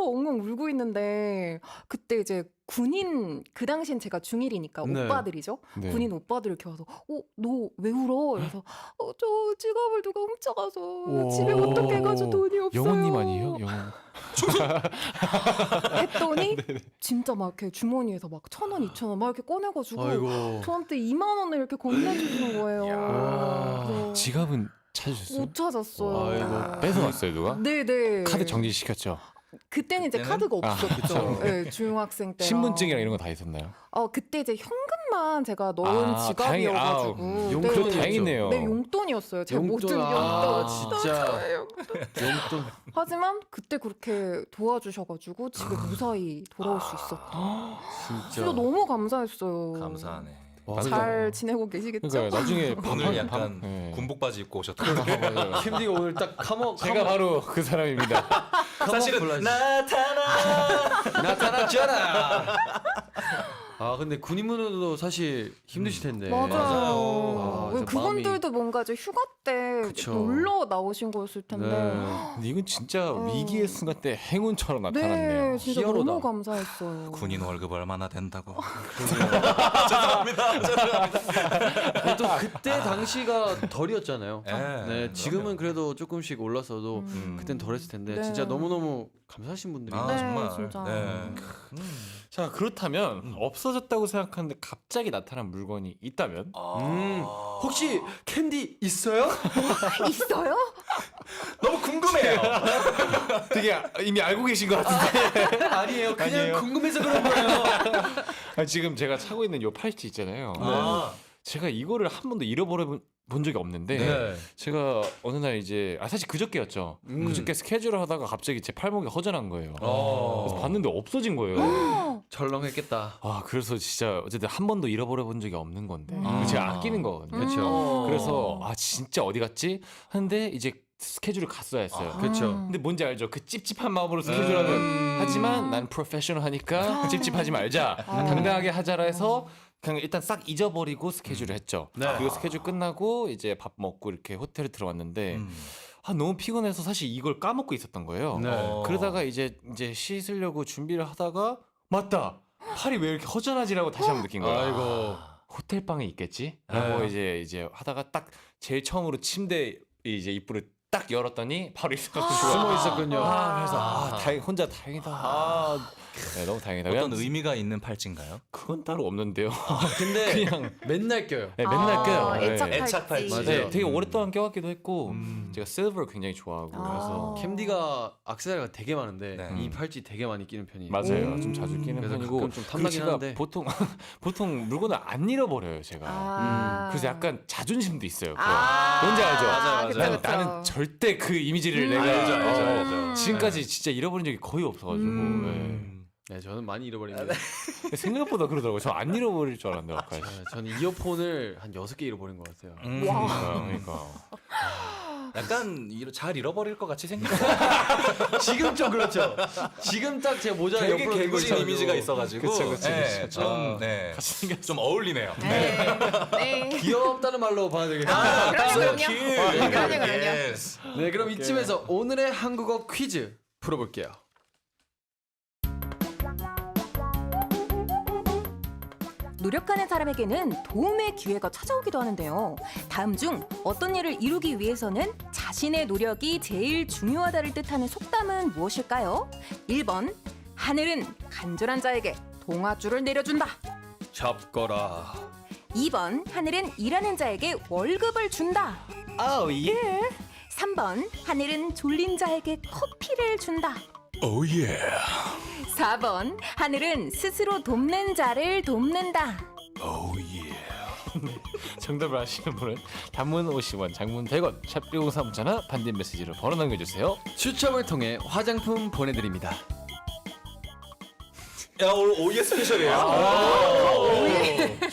Speaker 9: 엉엉 울고 있는데 그때 이제 군인 그 당시엔 제가 중1이니까
Speaker 2: 네.
Speaker 9: 오빠들이죠.
Speaker 3: 네.
Speaker 9: 군인 오빠들이 이렇게 와서 너 왜 울어? 그래서 저 지갑을 누가 훔쳐가서
Speaker 3: 오.
Speaker 9: 집에 어떻게 가서 돈이 없어요.
Speaker 3: 영호님 아니에요? 영호.
Speaker 9: 했더니 진짜 막 이렇게 주머니에서 막 1,000원, 2,000원 막 이렇게 꺼내가지고
Speaker 2: 아이고.
Speaker 9: 저한테 2만 원을 이렇게 건네주시는 거예요. 그래서
Speaker 3: 지갑은 찾으셨어요?
Speaker 9: 못 찾았어요.
Speaker 2: 아이고.
Speaker 3: 뺏어왔어요 누가?
Speaker 9: 네네.
Speaker 3: 카드 정지시켰죠.
Speaker 9: 그때는 이제
Speaker 7: 그때는?
Speaker 9: 카드가 없었죠.
Speaker 3: 그쵸.
Speaker 9: 네, 중학생 때.
Speaker 3: 신분증이랑 이런 거 다 있었나요?
Speaker 9: 그때 이제 현금만 제가 넣은
Speaker 3: 아,
Speaker 9: 지갑이어가지고.
Speaker 3: 다행히-
Speaker 2: 용돈이었죠.
Speaker 3: 그래도 다행이네요.
Speaker 9: 네, 용돈이었어요. 제 모든
Speaker 2: 용돈.
Speaker 9: 용돈.
Speaker 2: 아, 진짜. 용돈.
Speaker 9: 하지만 그때 그렇게 도와주셔가지고 집에 무사히 돌아올 수 있었다. 진짜 너무 감사했어요.
Speaker 7: 감사하네.
Speaker 9: 잘 지내고 계시겠죠?
Speaker 3: 그러니까 나중에
Speaker 7: 오늘 약간
Speaker 3: 네.
Speaker 7: 군복 바지 입고 오셨더라고요.
Speaker 2: 킴디가 오늘 딱 카모
Speaker 3: 제가 바로 그 사람입니다.
Speaker 7: 사실은
Speaker 2: 나타났잖아. 아 근데 군인분들도 사실 힘드실 텐데.
Speaker 9: 맞아요.
Speaker 2: 아, 진짜
Speaker 9: 그분들도 뭔가 이제 휴가 때
Speaker 2: 그쵸.
Speaker 9: 놀러 나오신 거였을 텐데.
Speaker 2: 네.
Speaker 3: 근데 이건 진짜 위기의 순간 때 행운처럼 나타났네요.
Speaker 9: 네, 진짜
Speaker 2: 히어로다.
Speaker 9: 너무 감사했어요.
Speaker 7: 군인 월급 얼마나 된다고.
Speaker 2: 근데 또 그때 당시가 덜이었잖아요.
Speaker 7: 네,
Speaker 2: 네, 지금은 그래도 조금씩 올라서도 그땐 덜했을 텐데
Speaker 9: 네.
Speaker 2: 진짜 너무 감사하신 분들이.
Speaker 7: 아
Speaker 9: 네,
Speaker 7: 정말.
Speaker 9: 진짜.
Speaker 7: 네.
Speaker 3: 자 그렇다면 없어졌다고 생각하는데 갑자기 나타난 물건이 있다면
Speaker 2: 혹시 캔디 있어요?
Speaker 9: 있어요?
Speaker 7: 너무 궁금해요.
Speaker 3: 되게 이미 알고 계신 것 같은데
Speaker 2: 아니에요. 그냥
Speaker 3: 아니에요.
Speaker 2: 궁금해서 그런 거예요.
Speaker 3: 아니, 지금 제가 차고 있는 요 팔찌 있잖아요.
Speaker 7: 아,
Speaker 3: 제가 이거를 한 번도 잃어버려 본 적이 없는데
Speaker 2: 네.
Speaker 3: 제가 어느 날 이제 사실 그저께였죠. 그저께 스케줄을 하다가 갑자기 제 팔목이 허전한 거예요. 그래서 봤는데 없어진 거예요.
Speaker 2: 절렁했겠다.
Speaker 3: 그래서 진짜 어쨌든 한 번도 잃어버려 본 적이 없는 건데 제가 아끼는 거거든요.
Speaker 2: 그렇죠.
Speaker 3: 그래서 진짜 어디 갔지? 하는데 이제 스케줄을 갔어야 했어요.
Speaker 2: 그렇죠.
Speaker 3: 근데 뭔지 알죠? 그 찝찝한 마음으로 스케줄 하면 하지만 난 프로페셔널 하니까 찝찝하지 말자. 당당하게 하자라 해서 그냥 일단 싹 잊어버리고 스케줄을 했죠.
Speaker 2: 네.
Speaker 3: 그리고 스케줄 끝나고 이제 밥 먹고 이렇게 호텔에 들어왔는데 너무 피곤해서 사실 이걸 까먹고 있었던 거예요.
Speaker 2: 네.
Speaker 3: 그러다가 이제 씻으려고 준비를 하다가 맞다. 팔이 왜 이렇게 허전하지라고 다시 한번 느낀 거예요.
Speaker 2: 아이고.
Speaker 3: 호텔 방에 있겠지? 라고 이제 하다가 딱 제일 처음으로 침대 이제 입구를 딱 열었더니 바로 있어가지고
Speaker 2: 숨어 있었군요.
Speaker 3: 그래서 혼자 다행이다. 네, 너무 다행이다.
Speaker 7: 어떤
Speaker 3: 그냥
Speaker 7: 의미가 있는 팔찌인가요?
Speaker 3: 그건 따로 없는데요.
Speaker 2: 근데
Speaker 3: 그냥
Speaker 2: 맨날 껴요.
Speaker 3: 네, 맨날 껴요. 네.
Speaker 7: 애착 팔찌.
Speaker 2: 맞아요.
Speaker 3: 네, 되게 오랫동안 껴왔기도 했고 제가 실버를 굉장히 좋아하고 그래서
Speaker 2: 캠디가 액세서리가 되게 많은데
Speaker 7: 네.
Speaker 2: 이 팔찌 되게 많이 끼는 편이에요.
Speaker 3: 맞아요. 좀 자주 끼는
Speaker 2: 그래서
Speaker 3: 편이고
Speaker 2: 가끔 좀
Speaker 3: 그리고
Speaker 2: 탐나긴
Speaker 3: 제가
Speaker 2: 하는데.
Speaker 3: 보통 물건을 안 잃어버려요 제가. 그래서 약간 자존심도 있어요. 뭔지 알죠?
Speaker 7: 맞아요, 맞아요.
Speaker 9: 그쵸, 그쵸.
Speaker 3: 나는 절대 그 이미지를 내가
Speaker 7: 알죠.
Speaker 3: 지금까지 진짜 잃어버린 적이 거의 없어가지고
Speaker 2: 네, 저는 많이 잃어버립니다.
Speaker 3: 네. 생각보다 그러더라고요. 저 안 잃어버릴 줄 알았는데 아까.
Speaker 2: 네, 저는 이어폰을 한 6개 잃어버린 것 같아요.
Speaker 3: 그러니까.
Speaker 7: 약간 잘 잃어버릴 것 같이 생겼어요.
Speaker 2: 지금 좀 그렇죠. 지금 딱 제 모자
Speaker 7: 되게
Speaker 2: 옆으로 들고
Speaker 7: 개구진
Speaker 2: 있어가지고.
Speaker 7: 이미지가 있어가지고
Speaker 3: 그쵸.
Speaker 7: 좀 어울리네요.
Speaker 9: 네.
Speaker 2: 귀엽다는 말로 봐야 되겠네요.
Speaker 9: 그럼요. 그럼요.
Speaker 7: Yes.
Speaker 2: 네, 그럼 이쯤에서 오늘의 한국어 퀴즈 풀어볼게요.
Speaker 1: 노력하는 사람에게는 도움의 기회가 찾아오기도 하는데요. 다음 중 어떤 일을 이루기 위해서는 자신의 노력이 제일 중요하다를 뜻하는 속담은 무엇일까요? 1번 하늘은 간절한 자에게 동아줄을 내려준다.
Speaker 2: 잡거라.
Speaker 1: 2번 하늘은 일하는 자에게 월급을 준다.
Speaker 7: 오 예.
Speaker 1: 3번 하늘은 졸린 자에게 커피를 준다.
Speaker 7: 오 예.
Speaker 1: 4번 하늘은 스스로 돕는 자를 돕는다.
Speaker 7: 오 예.
Speaker 3: 정답을 아시는 분은 단문 50원, 장문 100원, 샵 1035나 반대 메시지로 번호 남겨주세요.
Speaker 2: 추첨을 통해 화장품 보내드립니다.
Speaker 7: 야 오늘 오예 스페셜이에요.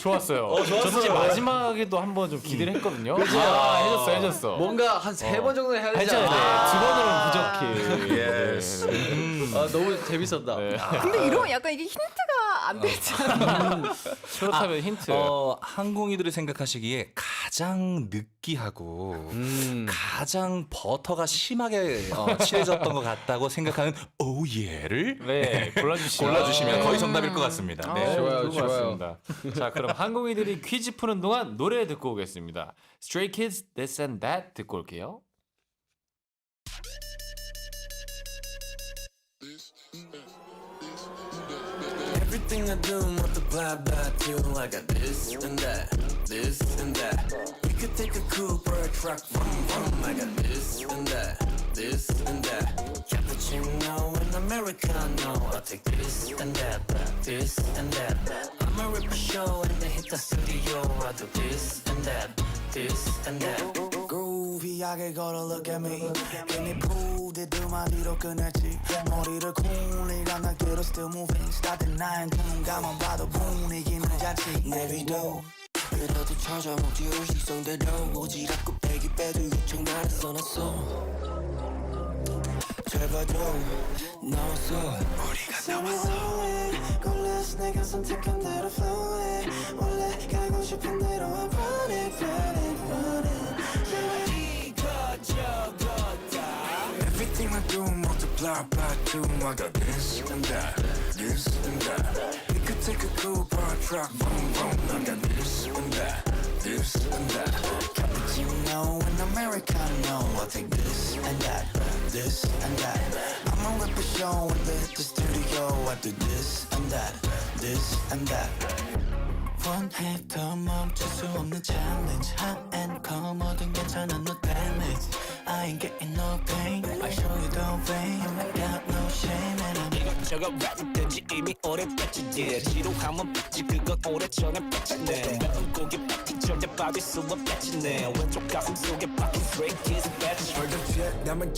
Speaker 3: 좋았어요.
Speaker 7: 좋았어요.
Speaker 3: 저 사실 마지막에도 한번 좀 기대를 했거든요. 해줬어.
Speaker 2: 뭔가 한 3번 정도 해야 되지
Speaker 3: 해줘야
Speaker 2: 않나?
Speaker 3: 돼. 2번으로는 부족해.
Speaker 7: 예스.
Speaker 2: 아, 너무 재밌었다.
Speaker 3: 네.
Speaker 9: 근데 이러면 약간 이게 힌트가 안 되잖아.
Speaker 3: 그렇다면 힌트.
Speaker 7: 항공이들이 생각하시기에 가장 느끼하고 가장 버터가 심하게 칠해졌던 것 같다고 생각하는 오예를
Speaker 3: 네,
Speaker 7: 골라주시면 거의 정답일 것 같습니다. 네.
Speaker 2: 좋아요,
Speaker 3: 좋은 것 같습니다. 자, 그럼 항공이들이 퀴즈 푸는 동안 노래 듣고 오겠습니다. Stray Kids, This and That 듣고 올게요.
Speaker 6: Everything I do multiply by two. I got this and that, this and that. We could take a coupe or a truck, vroom vroom. I got this and that, this and that. Cappuccino and Americano. I'll take this and that, this and that. I'ma rip a show and then hit the studio. I'll do this and that, this and that.
Speaker 5: groovy하게 걸어 look at me 이미 부대 두 마디로 끝냈지 머리를 쿵리가 나기로 still moving started 나의 눈감만 봐도 분위기는 잔치 내비도 그래도 찾아먹지 의식성대로 오지랖 곱빼기 빼도 요청 나를 써놨어 제발 좀 나왔어 우리가 나왔어 골라서 내가 선택한 대로 flowing 원래 가고 싶은 대로 I'm running running running Everything I do multiply by two. I got this and that, this and that. We could take a coupe or a truck, boom boom. I got this and that, this and that. Cappuccino and Americano. I'll take this and that, this and that. I'ma rip a show and then hit the studio. I do this and that, this and that. 원해 더 멈출 수 없는 challenge hot and cold 뭐든 괜찮아 no damage I ain't getting no pain I show you the way I got no shame and I'm
Speaker 6: 이것저것 랩든지 이미 오래 뺐지 지루함은 뺐지 그건 오래전에 뺐지네 매운 고기 뺐지 절대 빠질 수 없겠지네 왼쪽 가슴 속에 박힌 Stray Kids 뺐지
Speaker 5: 절대 남은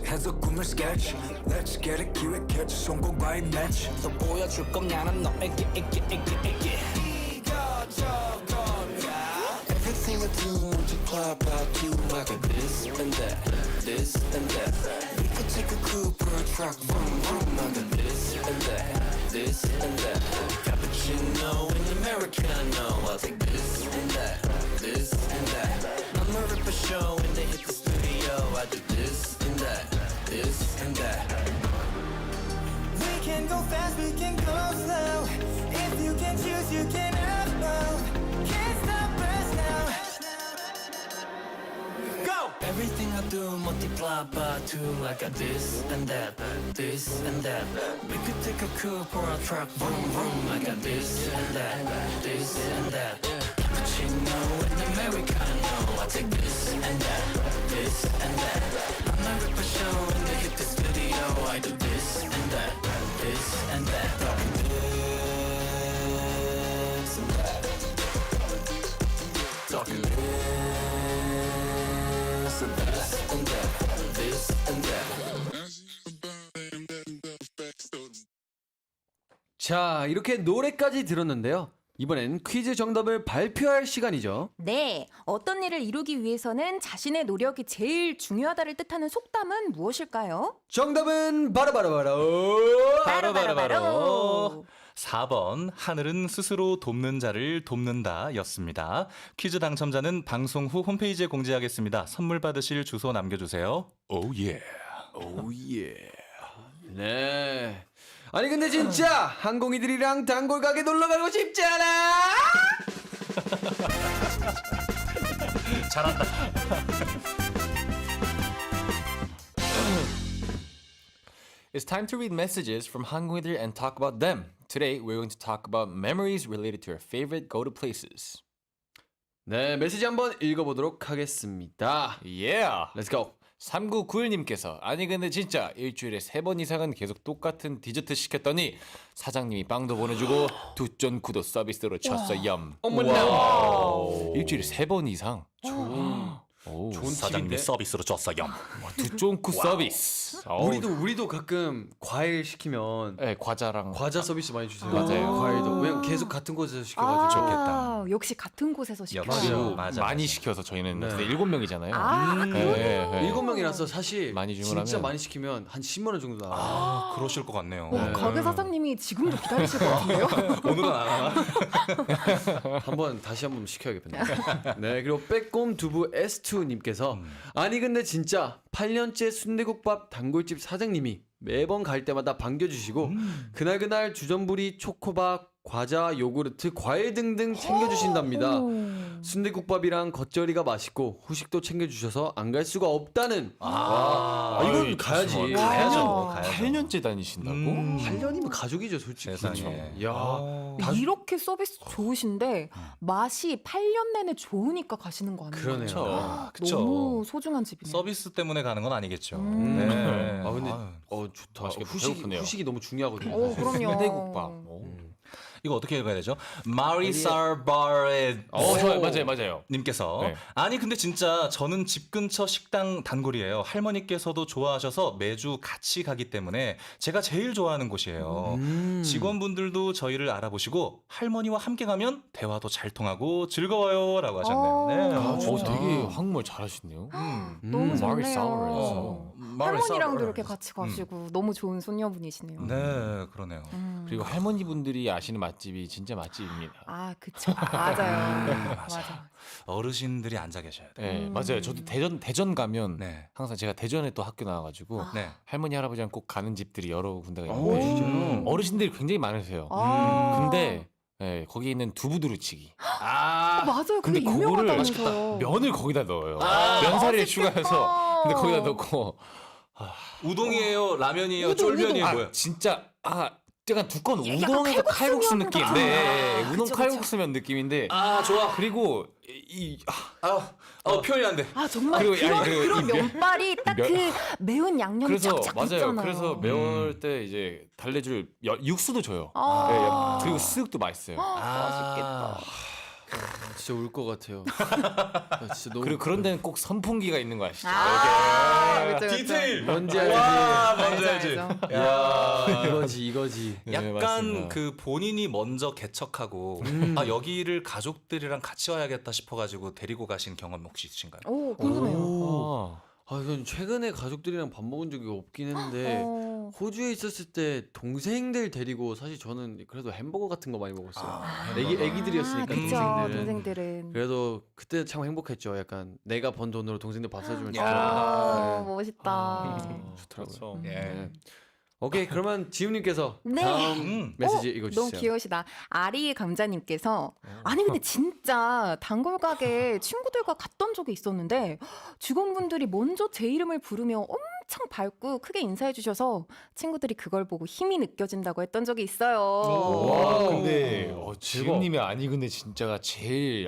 Speaker 5: 해서 꿈을 sketch Let's get it 기획해줘 성공 by match
Speaker 6: 또 보여줄 건 나는 너에게
Speaker 5: Everything I do multiply by two I got this and that, this and that We could take a coupe or a truck, vroom vroom I got this and that, this and that
Speaker 6: Cappuccino and Americano I'll take this and that, this and that I'ma rip a show and then hit the studio I do this and that, this and that
Speaker 5: We can go fast, we can go slow If you can choose, you can have both Can't stop us now Go!
Speaker 6: Everything I do multiply by two. I got this and that, this and that. We could take a coupe or a truck, vroom vroom. I got this and that, this and that. Cappuccino and Americano. I take this and that, this and that. I'ma rip a show and then hit the studio. I do this and that, this and that. This and that. Talking this and that, and that, this and that.
Speaker 2: 자, 이렇게 노래까지 들었는데요. 이번엔 퀴즈 정답을 발표할 시간이죠.
Speaker 1: 네, 어떤 일을 이루기 위해서는 자신의 노력이 제일 중요하다를 뜻하는 속담은 무엇일까요?
Speaker 2: 정답은 바로
Speaker 7: 바로 4번 하늘은 스스로 돕는 자를 돕는다 였습니다. 퀴즈 당첨자는 방송 후 홈페이지에 공지하겠습니다. 선물 받으실 주소 남겨주세요. 오예.
Speaker 2: 오예. 네. 아니 근데 진짜 항공이들이랑 단골 가게 놀러 가고 싶지 않아?
Speaker 7: 잘한다.
Speaker 3: It's time to read messages from 항공이들 and talk about them. Today, we're going to talk about memories related to our favorite go-to places.
Speaker 2: 네, 메시지 한번 읽어보도록 하겠습니다.
Speaker 3: 예.
Speaker 2: Let's go.
Speaker 3: 3991님께서 아니 근데 진짜 일주일에 3번 이상은 계속 똑같은 디저트 시켰더니 사장님이 빵도 보내주고 두쫀쿠도 서비스로 쳤어요.
Speaker 2: 어머나.
Speaker 3: 일주일에 3번 이상. 오,
Speaker 2: 좋은
Speaker 7: 사장님이
Speaker 2: 팁인데?
Speaker 7: 서비스로 줬어요.
Speaker 3: 두쫀쿠 서비스.
Speaker 2: 우리도 가끔 과일 시키면
Speaker 3: 네, 과자랑
Speaker 2: 과자 서비스 많이 주세요.
Speaker 3: 맞아요.
Speaker 2: 과일도 왜냐면 계속 같은 곳에서 시켜가지고.
Speaker 9: 아, 역시 같은 곳에서 시켜요.
Speaker 7: 역시.
Speaker 3: 그리고
Speaker 7: 맞아,
Speaker 3: 많이
Speaker 7: 맞아.
Speaker 3: 시켜서 저희는
Speaker 2: 네.
Speaker 3: 7명이잖아요.
Speaker 9: 아,
Speaker 3: 네.
Speaker 2: 7명이라서 사실
Speaker 3: 많이
Speaker 2: 진짜
Speaker 3: 주문하면
Speaker 2: 많이 시키면 한 10만 원 정도 나와요.
Speaker 7: 아, 그러실 것 같네요.
Speaker 9: 와, 가게 사장님이 지금도 기다리실 것 같은데요?
Speaker 7: 오늘은 안 하나?
Speaker 2: 다시 한번 시켜야겠네요. 네, 그리고 빼꼼 두부 S2님께서 아니 근데 진짜 8년째 순대국밥 단골집 사장님이 매번 갈 때마다 반겨주시고 그날 주전부리, 초코바, 과자, 요구르트, 과일 등등 챙겨주신답니다. 순대국밥이랑 겉절이가 맛있고 후식도 챙겨주셔서 안 갈 수가 없다는. 이건
Speaker 3: 아이,
Speaker 2: 가야지.
Speaker 3: 잠시만요.
Speaker 7: 가야죠. 가야죠.
Speaker 3: 8년째 다니신다고?
Speaker 2: 8년이면 가족이죠, 솔직히.
Speaker 7: 세상에.
Speaker 2: 야,
Speaker 9: 이렇게 서비스 좋으신데 맛이 8년 내내 좋으니까 가시는 거 아니에요?
Speaker 2: 그러네요.
Speaker 7: 그쵸. 그쵸.
Speaker 9: 너무 소중한 집이네요.
Speaker 7: 서비스 때문에 가는 건 아니겠죠.
Speaker 9: 음.
Speaker 2: 아 근데
Speaker 7: 아유,
Speaker 2: 좋다.
Speaker 3: 맛있겠다.
Speaker 2: 후식이
Speaker 3: 배고프네요.
Speaker 2: 너무 중요하거든요.
Speaker 9: 오, 그럼요.
Speaker 3: 순대국밥.
Speaker 7: 이거 어떻게 읽어야 되죠? 마리사바레
Speaker 3: 맞아요.
Speaker 7: 님께서
Speaker 3: 네.
Speaker 7: 아니 근데 진짜 저는 집 근처 식당 단골이에요. 할머니께서도 좋아하셔서 매주 같이 가기 때문에 제가 제일 좋아하는 곳이에요. 직원분들도 저희를 알아보시고 할머니와 함께 가면 대화도 잘 통하고 즐거워요라고 하셨네요. 네.
Speaker 9: 아,
Speaker 3: 오, 되게 한국말 잘하시네요.
Speaker 9: 너무 좋네요.
Speaker 3: 마리사바레에서.
Speaker 9: 할머니랑도 이렇게 같이 가시고 너무 좋은 손녀분이시네요.
Speaker 7: 네, 그러네요.
Speaker 3: 그리고 할머니분들이 아시는 맛집이 진짜 맛집입니다.
Speaker 9: 아, 그쵸. 맞아요. 맞아.
Speaker 7: 어르신들이 앉아 계셔야 돼요.
Speaker 3: 네, 맞아요. 저도 대전 가면
Speaker 7: 네.
Speaker 3: 항상 제가 대전에 또 학교 나와가지고
Speaker 7: 네.
Speaker 3: 할머니 할아버지랑 꼭 가는 집들이 여러 군데가
Speaker 2: 오,
Speaker 3: 있는데
Speaker 2: 진짜요?
Speaker 3: 어르신들이 굉장히 많으세요.
Speaker 9: 아.
Speaker 3: 근데 네, 거기 있는 두부두루치기
Speaker 9: 맞아요.
Speaker 3: 근데
Speaker 9: 그게
Speaker 3: 그거를
Speaker 9: 유명하다면서요.
Speaker 3: 면을 거기다 넣어요. 면사리를 추가해서 근데 거기다 넣고
Speaker 7: 우동이에요, 라면이에요,
Speaker 9: 우동,
Speaker 7: 쫄면이에요,
Speaker 3: 아,
Speaker 7: 뭐예요?
Speaker 3: 진짜 약간 두꺼운
Speaker 9: 약간
Speaker 3: 우동에서 칼국수
Speaker 9: 칼국수면
Speaker 3: 느낌.
Speaker 9: 같은
Speaker 3: 네,
Speaker 9: 거.
Speaker 3: 우동
Speaker 9: 그쵸,
Speaker 3: 칼국수면 느낌인데.
Speaker 7: 아, 좋아.
Speaker 3: 그리고
Speaker 7: 표현이 안 돼.
Speaker 9: 아, 정말
Speaker 3: 그리고,
Speaker 9: 그런,
Speaker 3: 아니,
Speaker 9: 그런
Speaker 3: 이
Speaker 9: 면발이 딱
Speaker 3: 면-
Speaker 9: 그 매운 양념이
Speaker 3: 그래서
Speaker 9: 쫙쫙
Speaker 3: 맞아요.
Speaker 9: 있잖아요.
Speaker 3: 그래서 매울 때 이제 달래줄 육수도 줘요.
Speaker 9: 아.
Speaker 3: 네, 그리고 스육도 맛있어요.
Speaker 9: 맛있겠다.
Speaker 2: 진짜 울 것 같아요. 아, 진짜 너무.
Speaker 3: 그리고 그런 데는 꼭 선풍기가 있는 거 아시죠?
Speaker 9: 아, 그쵸, 그쵸.
Speaker 7: 디테일.
Speaker 2: 뭔지
Speaker 7: 와,
Speaker 2: 알지?
Speaker 7: 뭔지 알지.
Speaker 9: 알죠.
Speaker 7: 야.
Speaker 2: 이거지.
Speaker 3: 네,
Speaker 7: 약간
Speaker 3: 맞습니다.
Speaker 7: 그 본인이 먼저 개척하고 아 여기를 가족들이랑 같이 와야겠다 싶어가지고 데리고 가신 경험 혹시 있으신가요?
Speaker 9: 오, 궁금해요.
Speaker 2: 아, 이건 최근에 가족들이랑 밥 먹은 적이 없긴 했는데
Speaker 9: 어.
Speaker 2: 호주에 있었을 때 동생들 데리고 사실 저는 그래도 햄버거 같은 거 많이 먹었어요.
Speaker 7: 햄버거.
Speaker 2: 애기들이었으니까
Speaker 9: 아, 그쵸,
Speaker 2: 동생들은.
Speaker 9: 동생들은.
Speaker 2: 그래도 그때 참 행복했죠. 약간 내가 번 돈으로 동생들 밥 사주면 좋다.
Speaker 9: 아,
Speaker 2: 네.
Speaker 9: 멋있다.
Speaker 2: 좋더라고요.
Speaker 3: 그렇죠.
Speaker 7: 예.
Speaker 2: 오케이, 그러면 지훈님께서
Speaker 9: 네.
Speaker 2: 다음 메시지 읽어주세요.
Speaker 9: 너무 귀여우시다. 아리 감자님께서 아니 근데 진짜 단골 가게 친구들과 갔던 적이 있었는데 직원분들이 먼저 제 이름을 부르며 엄청 밝고 크게 인사해 주셔서 친구들이 그걸 보고 힘이 느껴진다고 했던 적이 있어요.
Speaker 3: 와, 근데
Speaker 2: 대박.
Speaker 3: 지훈님이 아니 근데 진짜가 제일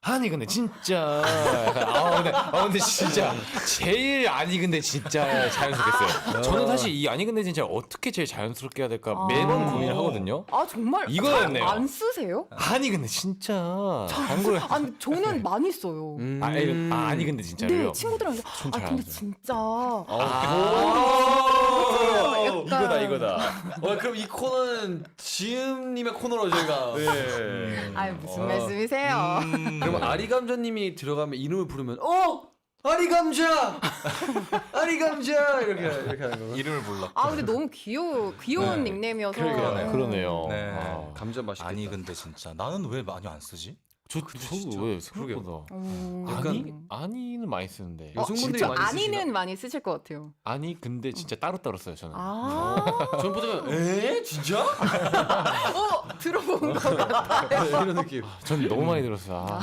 Speaker 3: 아니 근데 진짜 약간, 근데 진짜 제일 아니 근데 진짜 자연스럽겠어요. 저는 사실 이 아니 근데 진짜 어떻게 제일 자연스럽게 해야 될까 매번 고민을 하거든요.
Speaker 9: 아 정말
Speaker 3: 이거였네요.
Speaker 9: 안 쓰세요?
Speaker 3: 아니 근데 진짜 단골
Speaker 9: 아니 저는 많이 써요.
Speaker 3: 아니 근데 진짜로요.
Speaker 9: 네 친구들이랑
Speaker 3: 전
Speaker 9: 아
Speaker 3: 잘
Speaker 9: 근데
Speaker 3: 안 써요.
Speaker 9: 진짜
Speaker 3: 이거다.
Speaker 2: 그럼 이 코너는 지훈님의 코너로 저희가. 네.
Speaker 9: 아유 무슨 말씀이세요?
Speaker 2: 그럼 아리감자님이 들어가면 이름을 부르면 아리감자, 아리감자 이렇게 하는 거예요.
Speaker 7: 이름을 불러.
Speaker 9: 아 근데 너무 귀여운
Speaker 7: 네.
Speaker 9: 닉네임이어서
Speaker 3: 그러네요.
Speaker 7: 네.
Speaker 2: 감자 맛있겠다.
Speaker 7: 아니 근데 진짜 나는 왜 많이 안 쓰지?
Speaker 3: 저도 왜 생각보다
Speaker 2: 약간
Speaker 3: 아니는 많이 쓰는데
Speaker 2: 여성분들이
Speaker 9: 진짜
Speaker 2: 많이
Speaker 9: 아니는 많이 쓰실 것 같아요.
Speaker 3: 아니 근데 진짜 따로따로 써요 저는.
Speaker 9: 아,
Speaker 2: 전 보다가 진짜?
Speaker 9: 들어본 것 같아.
Speaker 2: 이런 느낌.
Speaker 3: 전 너무 많이 들었어요.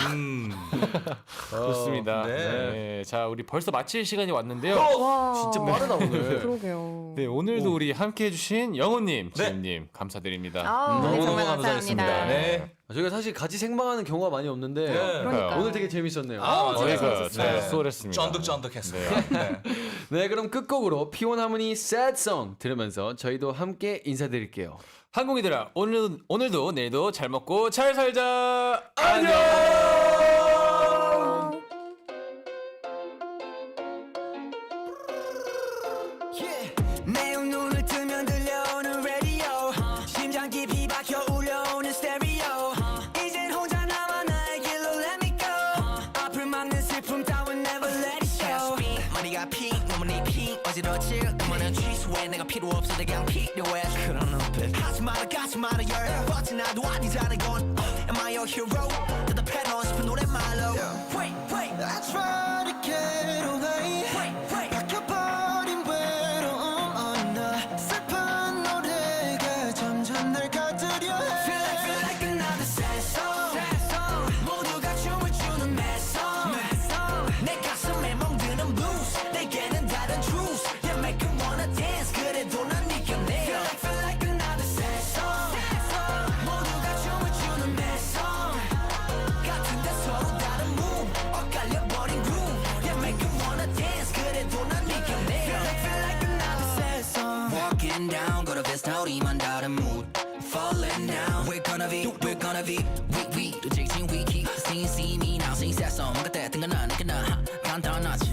Speaker 3: 좋습니다.
Speaker 7: 네.
Speaker 3: 네. 자, 우리 벌써 마칠 시간이 왔는데요.
Speaker 9: 와,
Speaker 2: 진짜 빠르다 오늘.
Speaker 9: 그러게요.
Speaker 3: 네, 오늘도 우리 함께 해주신 영호님, 지훈님 감사드립니다.
Speaker 9: 아, 오늘
Speaker 7: 너무너무
Speaker 9: 정말
Speaker 7: 감사했습니다.
Speaker 9: 감사합니다.
Speaker 7: 네.
Speaker 2: 저희가 사실 같이 생방하는 경우가 많이 없는데
Speaker 9: 그러니까.
Speaker 2: 오늘 되게 재밌었네요.
Speaker 3: 저희가 수월했습니다.
Speaker 7: 쫀득쫀득했습니다. 네.
Speaker 2: 네, 그럼 끝곡으로 P1 하모니 Sad Song 들으면서 저희도 함께 인사드릴게요.
Speaker 3: 한국이들아, 오늘도 내일도 잘 먹고 잘 살자.
Speaker 2: 안녕.
Speaker 5: 매운 눈을 뜨면 들려오는 라디오 심장 깊이 박혀 울려오는 스테레오 이젠 혼자 남아 나의 길로 let me go 앞을 막는 슬픔 따윈 never let it show 머리가 핑 너무 네 핑 어지러질 그만한 취소해 내가 필요 없어 내가 필요해 그런 눈빛 하지 마라 가지 마라 열뻗지 나도 아니잖아 이건 Am I your hero 대답해 너 싶은 노랫말로 Wait wait I try to get away Wait wait 박혀버린 외로움 언더 슬픈 노래가 점점 날 가두려 해 Feel like another sad song 모두가 춤을 추는 mad song 내 가슴에 멍드는 blues 내게는 다른 truth Yeah make you wanna dance 그래도 난 이겨내 Feel like another sad song 모두가 춤을 추는 mad song 같은데 서로 다른 move 엇갈려버린 groove Yeah make you wanna dance 그래도 난 이겨내 Feel like another sad song Walking down got a best 우리만 다른 mood Falling down we're gonna be we 또 직진 we keep see me now sing sad song 뭔가 때뜬 건 아니구나 간단하지